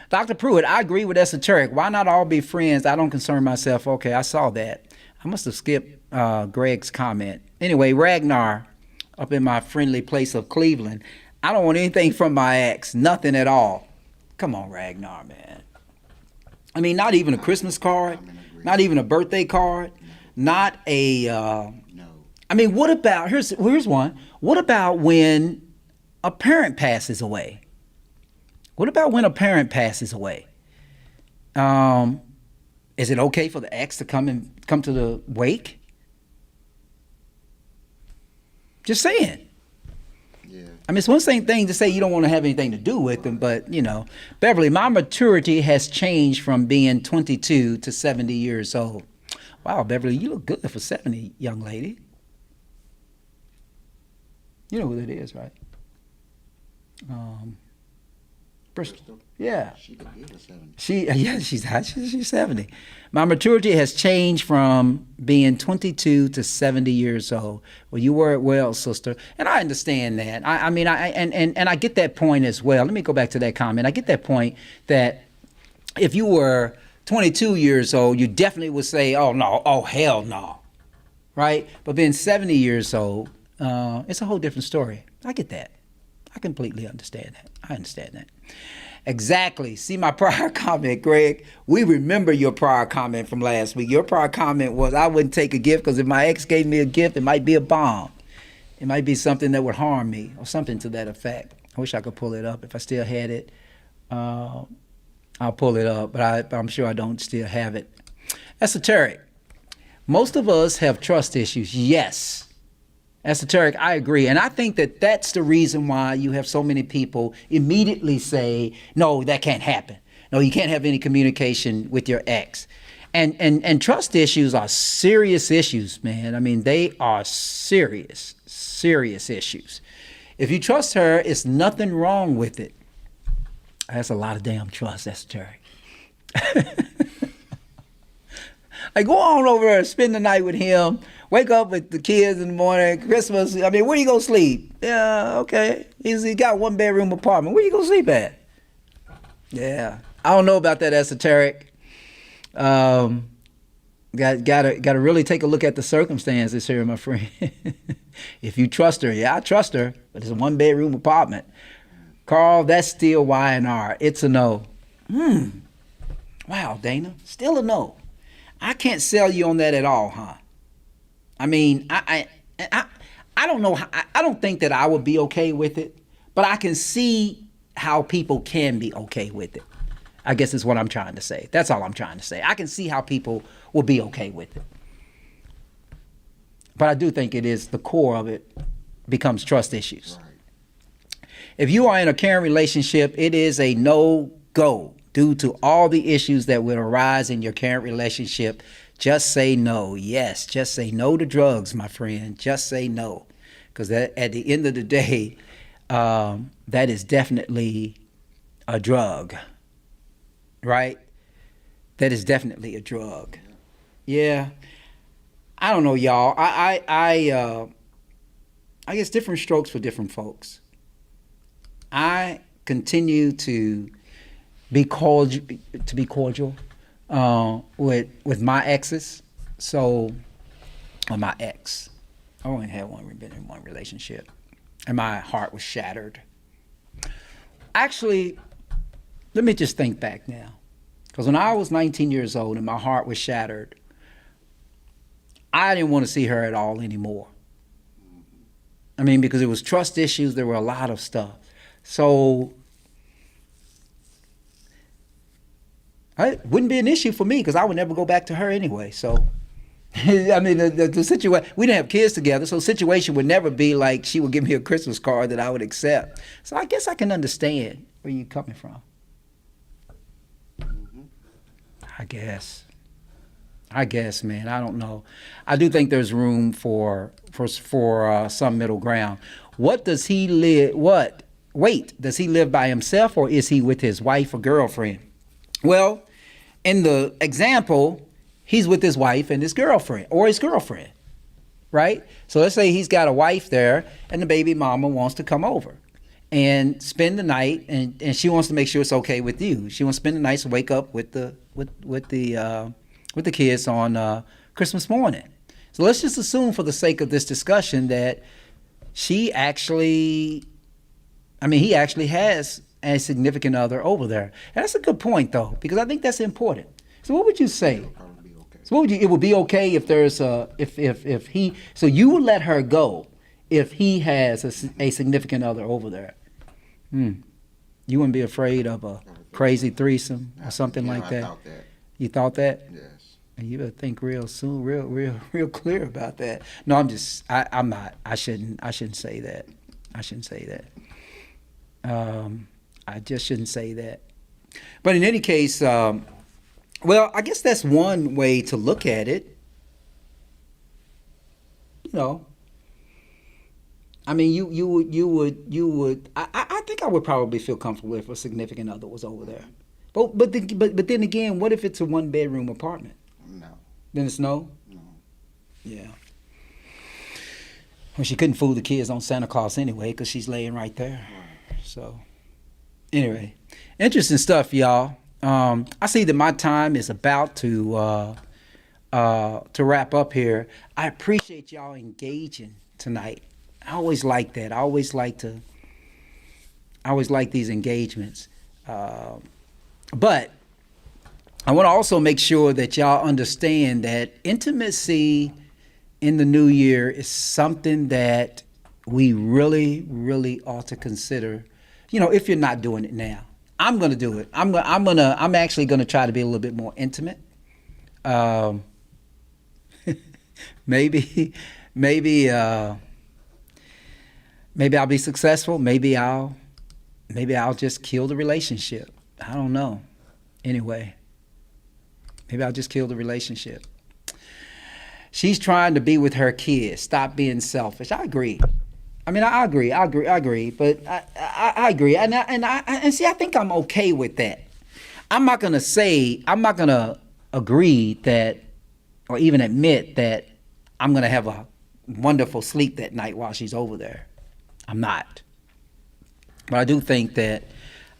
Dr. Pruitt, I agree with Esoteric. Why not all be friends? I don't concern myself. Okay, I saw that. I must have skipped Greg's comment. Anyway, Ragnar, up in my friendly place of Cleveland. I don't want anything from my ex. Nothing at all. Come on, Ragnar, man. I mean, not even a Christmas card. Not even a birthday card. Not a... No. I mean, what about... Here's one. What about when a parent passes away? What about when a parent passes away? Is it okay for the ex to come to the wake? Just saying. Yeah. I mean, it's one thing to say you don't want to have anything to do with them, but, Beverly, my maturity has changed from being 22 to 70 years old. Wow, Beverly, you look good for 70, young lady. You know who that is, right? Bristol. Yeah. She could be the 70. She's 70. My maturity has changed from being 22 to 70 years old. Well, you were it well, sister. And I understand that. I mean, I get that point as well. Let me go back to that comment. I get that point that if you were 22 years old, you definitely would say, oh, no, oh, hell no. Right? But being 70 years old, it's a whole different story. I get that. I completely understand that. I understand that. Exactly. See my prior comment, Greg. We remember your prior comment from last week. Your prior comment was, I wouldn't take a gift because if my ex gave me a gift, it might be a bomb. It might be something that would harm me or something to that effect. I wish I could pull it up. If I still had it, I'll pull it up, but I'm sure I don't still have it. Esoteric. Most of us have trust issues. Yes. Esoteric, I agree. And I think that that's the reason why you have so many people immediately say, no, that can't happen. No, you can't have any communication with your ex. And trust issues are serious issues, man. I mean, they are serious issues. If you trust her, it's nothing wrong with it. That's a lot of damn trust, Esoteric. Like, go on over there, spend the night with him, wake up with the kids in the morning, Christmas. I mean, where you gonna sleep? Yeah, okay. He got 1-bedroom apartment. Where you gonna sleep at? Yeah, I don't know about that, Esoteric. Got to really take a look at the circumstances here, my friend. If you trust her, yeah, I trust her, but it's a 1-bedroom apartment. Carl, that's still Y&R. It's a no. Wow, Dana, still a no. I can't sell you on that at all, huh? I mean, I don't know. I don't think that I would be okay with it, but I can see how people can be okay with it. I guess is what I'm trying to say. That's all I'm trying to say. I can see how people will be okay with it. But I do think it is the core of it becomes trust issues. Right. If you are in a caring relationship, it is a no-go due to all the issues that would arise in your current relationship. Just say no. Yes, just say no to drugs, my friend. Just say no. Because at the end of the day, that is definitely a drug, right? That is definitely a drug. Yeah. I don't know, y'all. I guess different strokes for different folks. I continue to be cordial with my exes. So, or my ex, I only had been in one relationship, and my heart was shattered. Actually, let me just think back now, because when I was 19 years old and my heart was shattered, I didn't want to see her at all anymore. I mean, because it was trust issues, there were a lot of stuff. So it wouldn't be an issue for me because I would never go back to her anyway. So, I mean, the situation, we didn't have kids together, so the situation would never be like she would give me a Christmas card that I would accept. So I guess I can understand where you're coming from. I guess, man. I don't know. I do think there's room for some middle ground. Does he live by himself, or is he with his wife or girlfriend? Well, in the example, he's with his wife and his girlfriend, or his girlfriend, right? So let's say he's got a wife there, and the baby mama wants to come over and spend the night, and she wants to make sure it's okay with you. She wants to spend the night, so wake up with the kids on Christmas morning. So let's just assume for the sake of this discussion that he actually has a significant other over there. And that's a good point, though, because I think that's important. So what would you say? So it would be okay if there's so you would let her go if he has a significant other over there. You wouldn't be afraid of a crazy threesome or something like that? I thought that. You thought that? Yes. And you better think real soon, real clear about that. No, I'm not. I shouldn't say that. I shouldn't say that. I just shouldn't say that. But in any case, well, I guess that's one way to look at it. You know, I mean, you would. I think I would probably feel comfortable if a significant other was over there. But then again, what if it's a 1-bedroom apartment? No. Then it's no? No. Yeah. Well, she couldn't fool the kids on Santa Claus anyway because she's laying right there. Right. So, anyway, interesting stuff, y'all. I see that my time is about to wrap up here. I appreciate y'all engaging tonight. I always like that. I always like these engagements. But I want to also make sure that y'all understand that intimacy in the new year is something that we really, really ought to consider. You know, if you're not doing it now, I'm going to do it. I'm actually going to try to be a little bit more intimate. Maybe I'll be successful. Maybe I'll just kill the relationship. I don't know. Anyway, maybe I'll just kill the relationship. She's trying to be with her kids. Stop being selfish. I agree. I mean, I agree. But I agree. And see, I think I'm okay with that. I'm not going to agree that, or even admit that I'm going to have a wonderful sleep that night while she's over there. I'm not. But I do think that,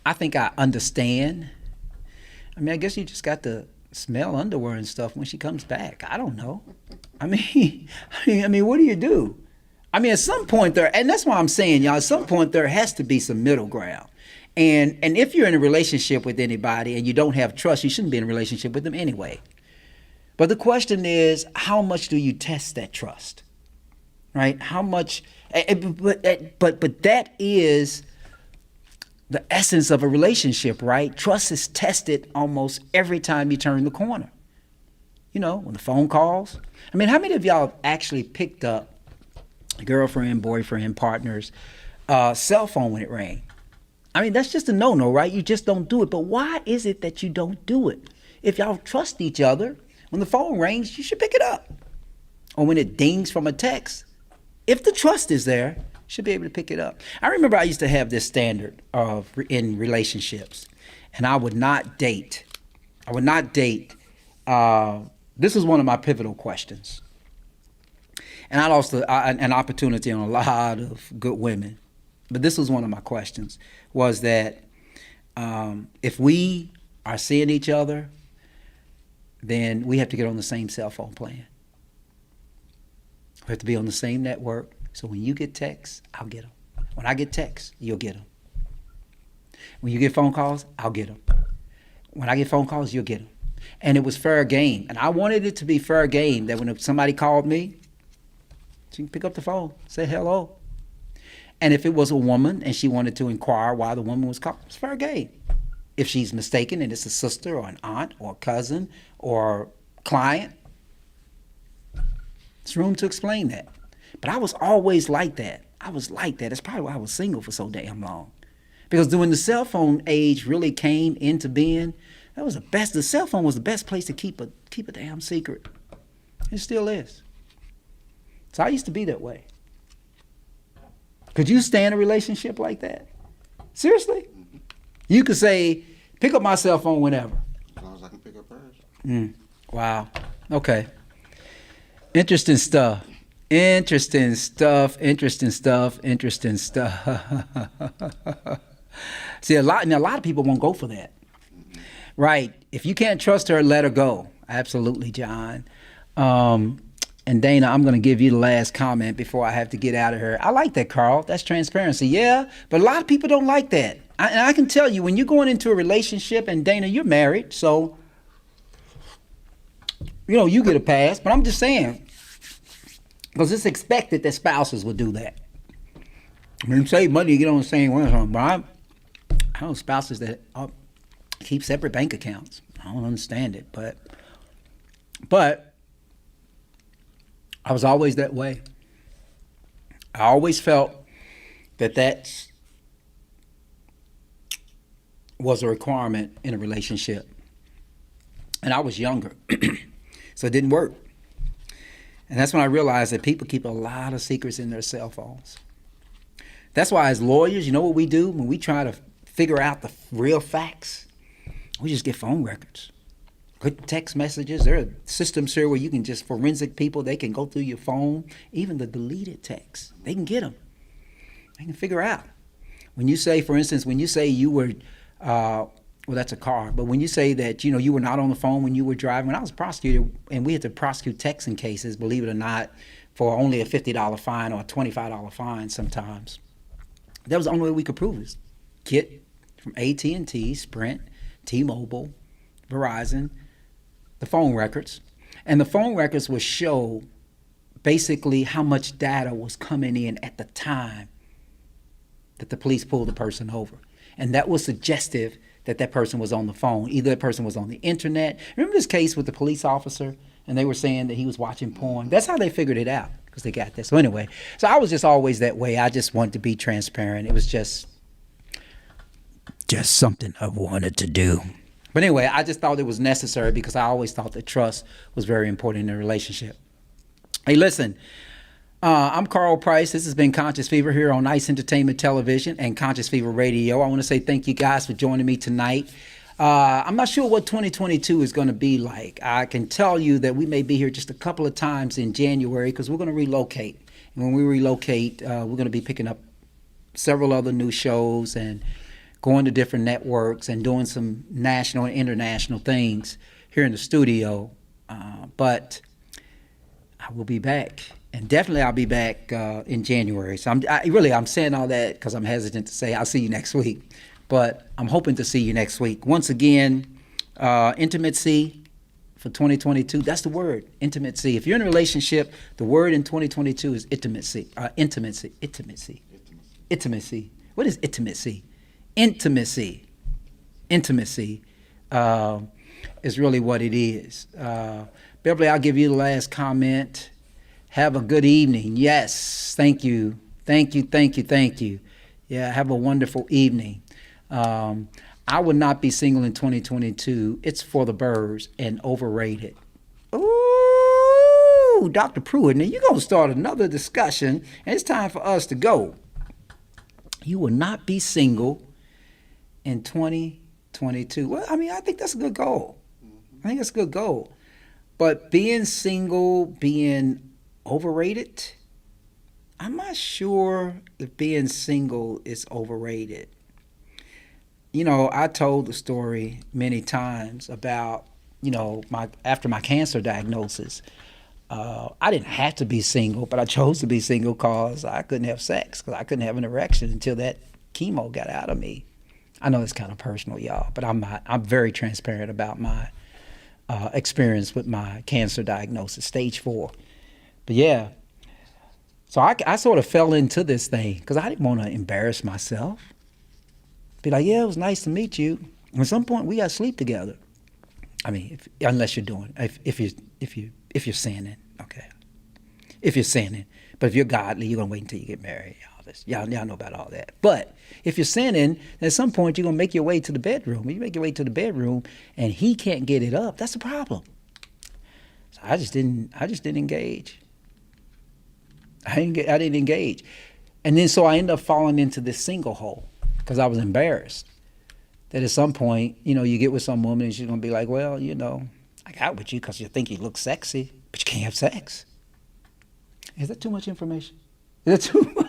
I understand. I mean, I guess you just got to smell underwear and stuff when she comes back. I don't know. I mean, what do you do? I mean, at some point there, and that's why I'm saying, y'all, at some point there has to be some middle ground. And if you're in a relationship with anybody and you don't have trust, you shouldn't be in a relationship with them anyway. But the question is, how much do you test that trust? Right? How much? But that is the essence of a relationship, right? Trust is tested almost every time you turn the corner. You know, when the phone calls. I mean, how many of y'all have actually picked up girlfriend, boyfriend, partner's cell phone when it rang? I mean, that's just a no-no, right? You just don't do it. But why is it that you don't do it? If y'all trust each other, when the phone rings, you should pick it up. Or when it dings from a text, if the trust is there, you should be able to pick it up. I remember I used to have this standard in relationships, and I would not date. This was one of my pivotal questions. And I lost an opportunity on a lot of good women. But this was one of my questions, was that if we are seeing each other, then we have to get on the same cell phone plan. We have to be on the same network. So when you get texts, I'll get them. When I get texts, you'll get them. When you get phone calls, I'll get them. When I get phone calls, you'll get them. And it was fair game. And I wanted it to be fair game, that when somebody called me, she can pick up the phone, say hello. And if it was a woman and she wanted to inquire why the woman was calling, it's fair game. If she's mistaken and it's a sister or an aunt or a cousin or client, there's room to explain that. But I was always like that. That's probably why I was single for so damn long. Because when the cell phone age really came into being, the cell phone was the best place to keep a damn secret. It still is. So I used to be that way. Could you stand a relationship like that? Seriously? You could say, pick up my cell phone whenever. As long as I can pick up hers. Wow. Okay. Interesting stuff. See, a lot of people won't go for that. Right. If you can't trust her, let her go. Absolutely, John. And Dana, I'm going to give you the last comment before I have to get out of here. I like that, Carl. That's transparency. Yeah, but a lot of people don't like that. And I can tell you, when you're going into a relationship, and Dana, you're married, so, you get a pass. But I'm just saying, because it's expected that spouses would do that. I mean, save money, you get on the same one. But I know spouses that keep separate bank accounts. I don't understand it, but I was always that way. I always felt that was a requirement in a relationship. And I was younger, so it didn't work. And that's when I realized that people keep a lot of secrets in their cell phones. That's why as lawyers, you know what we do when we try to figure out the real facts? We just get phone records. Good text messages. There are systems here where you can just, forensic people, they can go through your phone, even the deleted texts. They can get them. They can figure out. When you say, for instance, you were, well, that's a car, but when you say that, you were not on the phone when you were driving, when I was a prosecutor, and we had to prosecute texting cases, believe it or not, for only a $50 fine or a $25 fine sometimes. That was the only way we could prove it. Get from AT&T, Sprint, T-Mobile, Verizon, the phone records. And the phone records would show basically how much data was coming in at the time that the police pulled the person over. And that was suggestive that person was on the phone. Either that person was on the internet. Remember this case with the police officer and they were saying that he was watching porn? That's how they figured it out, because they got this. So anyway, so I was just always that way. I just wanted to be transparent. It was just something I wanted to do. But anyway, I just thought it was necessary because I always thought that trust was very important in a relationship. Hey, listen, I'm Carl Price. This has been Conscious Fever here on Ice Entertainment Television and Conscious Fever Radio. I want to say thank you guys for joining me tonight. I'm not sure what 2022 is going to be like. I can tell you that we may be here just a couple of times in January because we're going to relocate. And when we relocate, we're going to be picking up several other new shows and going to different networks and doing some national and international things here in the studio. But I will be back. And definitely I'll be back in January. So I'm saying all that because I'm hesitant to say I'll see you next week. But I'm hoping to see you next week. Once again, intimacy, for 2022, that's the word, intimacy. If you're in a relationship, the word in 2022 is intimacy. Intimacy. What is intimacy? Intimacy is really what it is. Beverly, I'll give you the last comment. Have a good evening. Yes, thank you. Yeah, have a wonderful evening. I would not be single in 2022. It's for the birds and overrated. Ooh, Dr. Pruitt, now you're going to start another discussion, and it's time for us to go. You will not be single in 2022. Well, I mean, I think that's a good goal. But being single, being overrated, I'm not sure if being single is overrated. You know, I told the story many times about, you know, after my cancer diagnosis, I didn't have to be single, but I chose to be single because I couldn't have sex, because I couldn't have an erection until that chemo got out of me. I know it's kind of personal, y'all, but I'm very transparent about my experience with my cancer diagnosis, stage 4. But yeah, so I sort of fell into this thing because I didn't want to embarrass myself. Be like, yeah, it was nice to meet you. At some point, we got to sleep together. I mean, unless you're doing, if you're sinning, okay. If you're sinning, but if you're godly, you're gonna wait until you get married. Y'all know about all that. But if you're sinning, at some point you're gonna make your way to the bedroom. When you make your way to the bedroom, and he can't get it up, that's a problem. So I just didn't engage. I didn't engage, and then so I ended up falling into this single hole. Because I was embarrassed that at some point, you know, you get with some woman and she's going to be like, well, you know, I got with you because you think you look sexy, but you can't have sex. Is that too much information? Is that too much?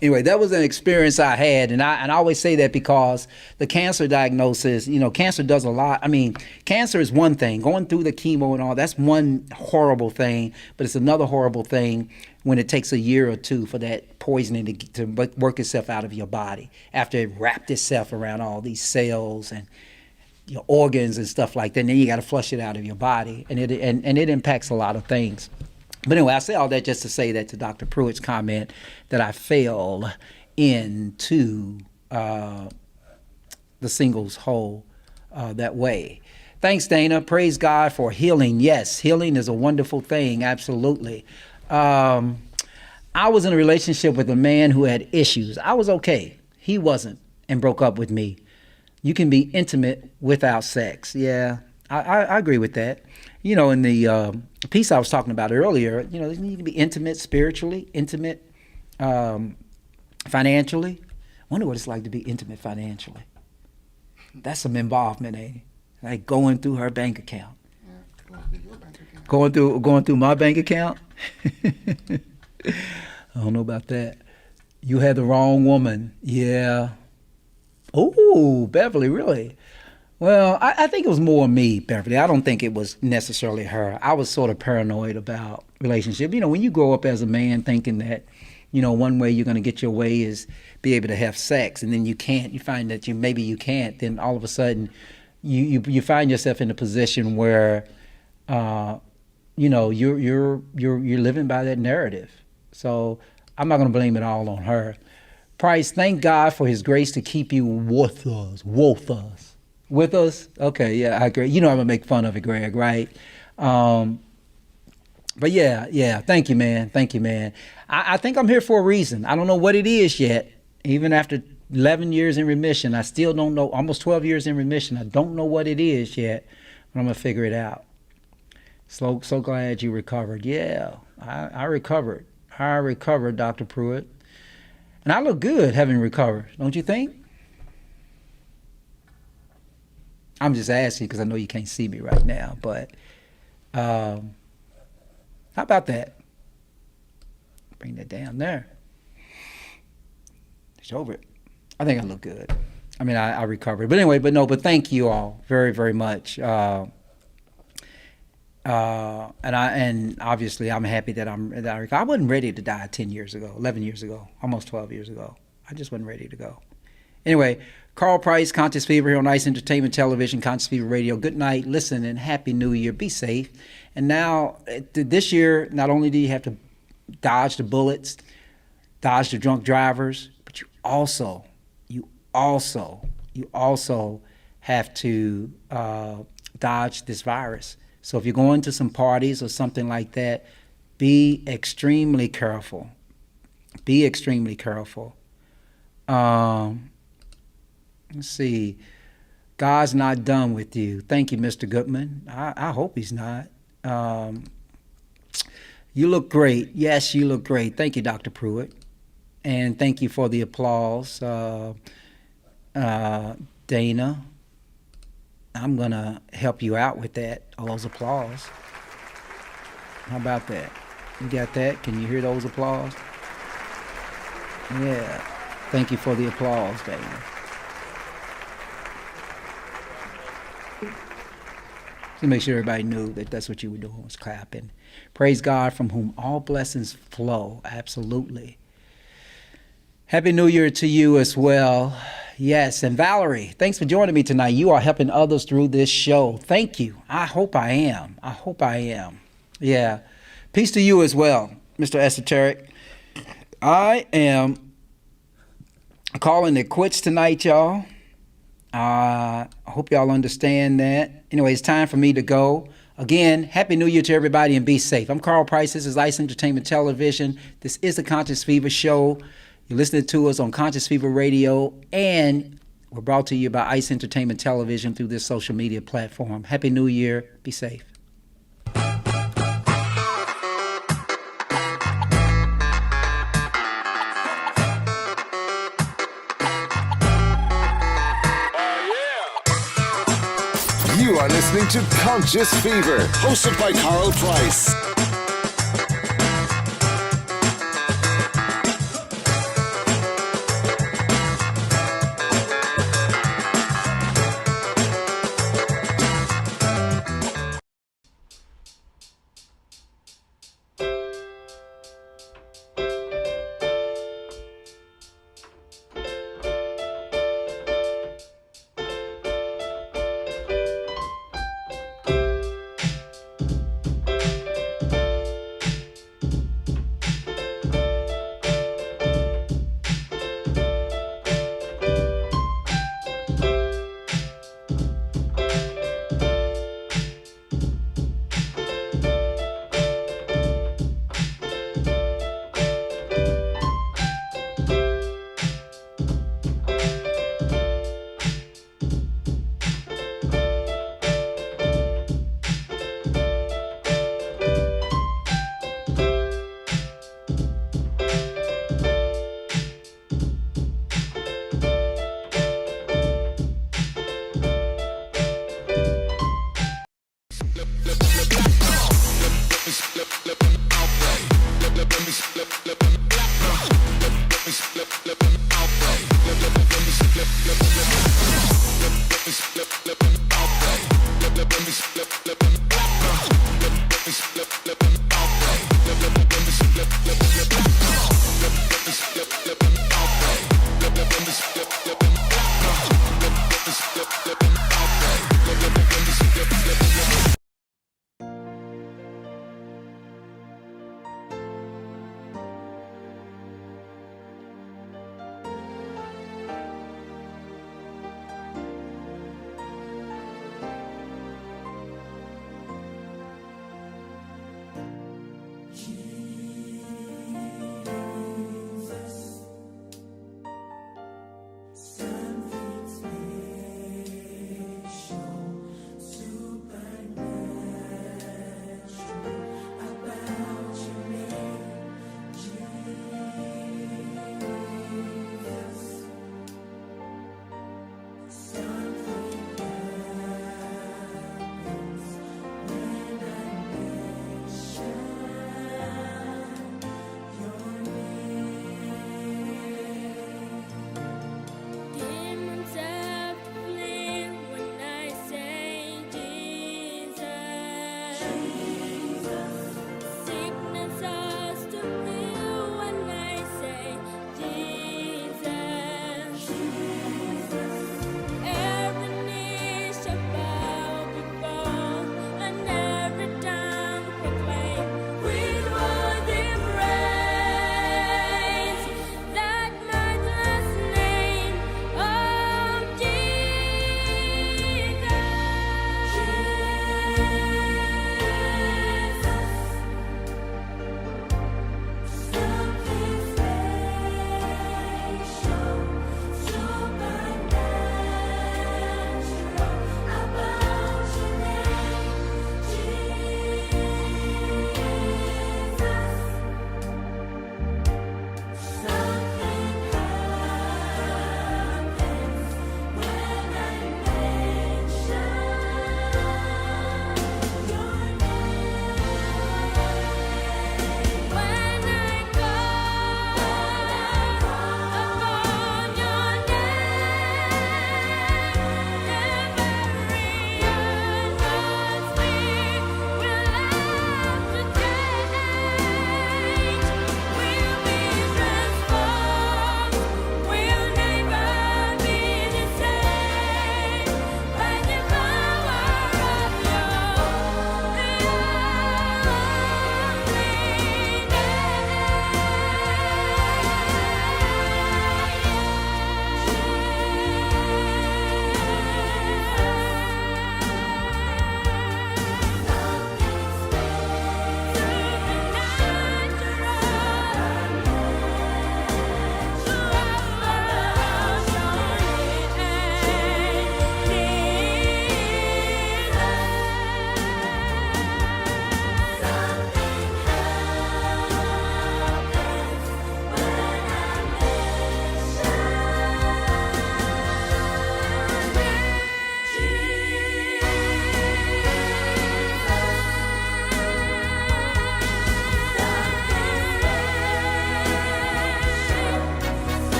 Anyway, that was an experience I had, and I always say that because the cancer diagnosis, you know, cancer does a lot. I mean, cancer is one thing. Going through the chemo and all, that's one horrible thing, but it's another horrible thing when it takes a year or two for that poisoning to work itself out of your body after it wrapped itself around all these cells and your organs and stuff like that. And then you got to flush it out of your body, and it impacts a lot of things. But anyway, I say all that just to say that to Dr. Pruitt's comment that I fell into the singles hole that way. Thanks, Dana. Praise God for healing. Yes, healing is a wonderful thing. Absolutely. I was in a relationship with a man who had issues. I was okay. He wasn't, and broke up with me. You can be intimate without sex. Yeah, I agree with that. You know, in the piece I was talking about earlier, you know, you can be intimate spiritually, intimate financially. I wonder what it's like to be intimate financially. That's some involvement, ain't it? Like going through her bank account. Going through my bank account? I don't know about that. You had the wrong woman. Yeah. Oh, Beverly, really? Well, I think it was more me, Beverly. I don't think it was necessarily her. I was sort of paranoid about relationship. You know, when you grow up as a man thinking that, you know, one way you're going to get your way is be able to have sex, and then you can't, you find that maybe you can't, then all of a sudden you find yourself in a position where, you know, you're living by that narrative. So I'm not going to blame it all on her. Price, thank God for his grace to keep you with us. With us? Okay, yeah, I agree. You know I'm going to make fun of it, Greg, right? But yeah, thank you, man. I think I'm here for a reason. I don't know what it is yet. Even after 11 years in remission, I still don't know, almost 12 years in remission, I don't know what it is yet, but I'm going to figure it out. So glad you recovered. Yeah, I recovered. I recovered, Dr. Pruitt. And I look good having recovered, don't you think? I'm just asking because I know you can't see me right now, but how about that? Bring that down there. It's over it. I think I look good. I mean, I recovered. But anyway, but thank you all very, very much. And obviously I'm happy that I wasn't ready to die 10 years ago, 11 years ago, almost 12 years ago. I just wasn't ready to go. Anyway, Carl Price, Conscious Fever here on Ice Entertainment Television, Conscious Fever Radio. Good night, listen, and Happy New Year. Be safe. And now, this year, not only do you have to dodge the bullets, dodge the drunk drivers, but you also have to dodge this virus. So if you're going to some parties or something like that, be extremely careful. Be extremely careful. Let's see. God's not done with you. Thank you, Mr. Goodman. I hope he's not. You look great. Yes, you look great. Thank you, Dr. Pruitt. And thank you for the applause. Dana, I'm going to help you out with that, all those applause. How about that? You got that? Can you hear those applause? Yeah. Thank you for the applause, Dana. To make sure everybody knew that that's what you were doing, was clapping. Praise God, from whom all blessings flow. Absolutely. Happy New Year to you as well. Yes, and Valerie, thanks for joining me tonight. You are helping others through this show. Thank you. I hope I am. Yeah. Peace to you as well, Mr. Esoteric. I am calling it quits tonight, y'all. I hope y'all understand that. Anyway, it's time for me to go. Again, Happy New Year to everybody and be safe. I'm Carl Price. This is Ice Entertainment Television. This is the Conscious Fever Show. You're listening to us on Conscious Fever Radio, and we're brought to you by Ice Entertainment Television through this social media platform. Happy New Year. Be safe. You are listening to Conscious Fever, hosted by Carl Price.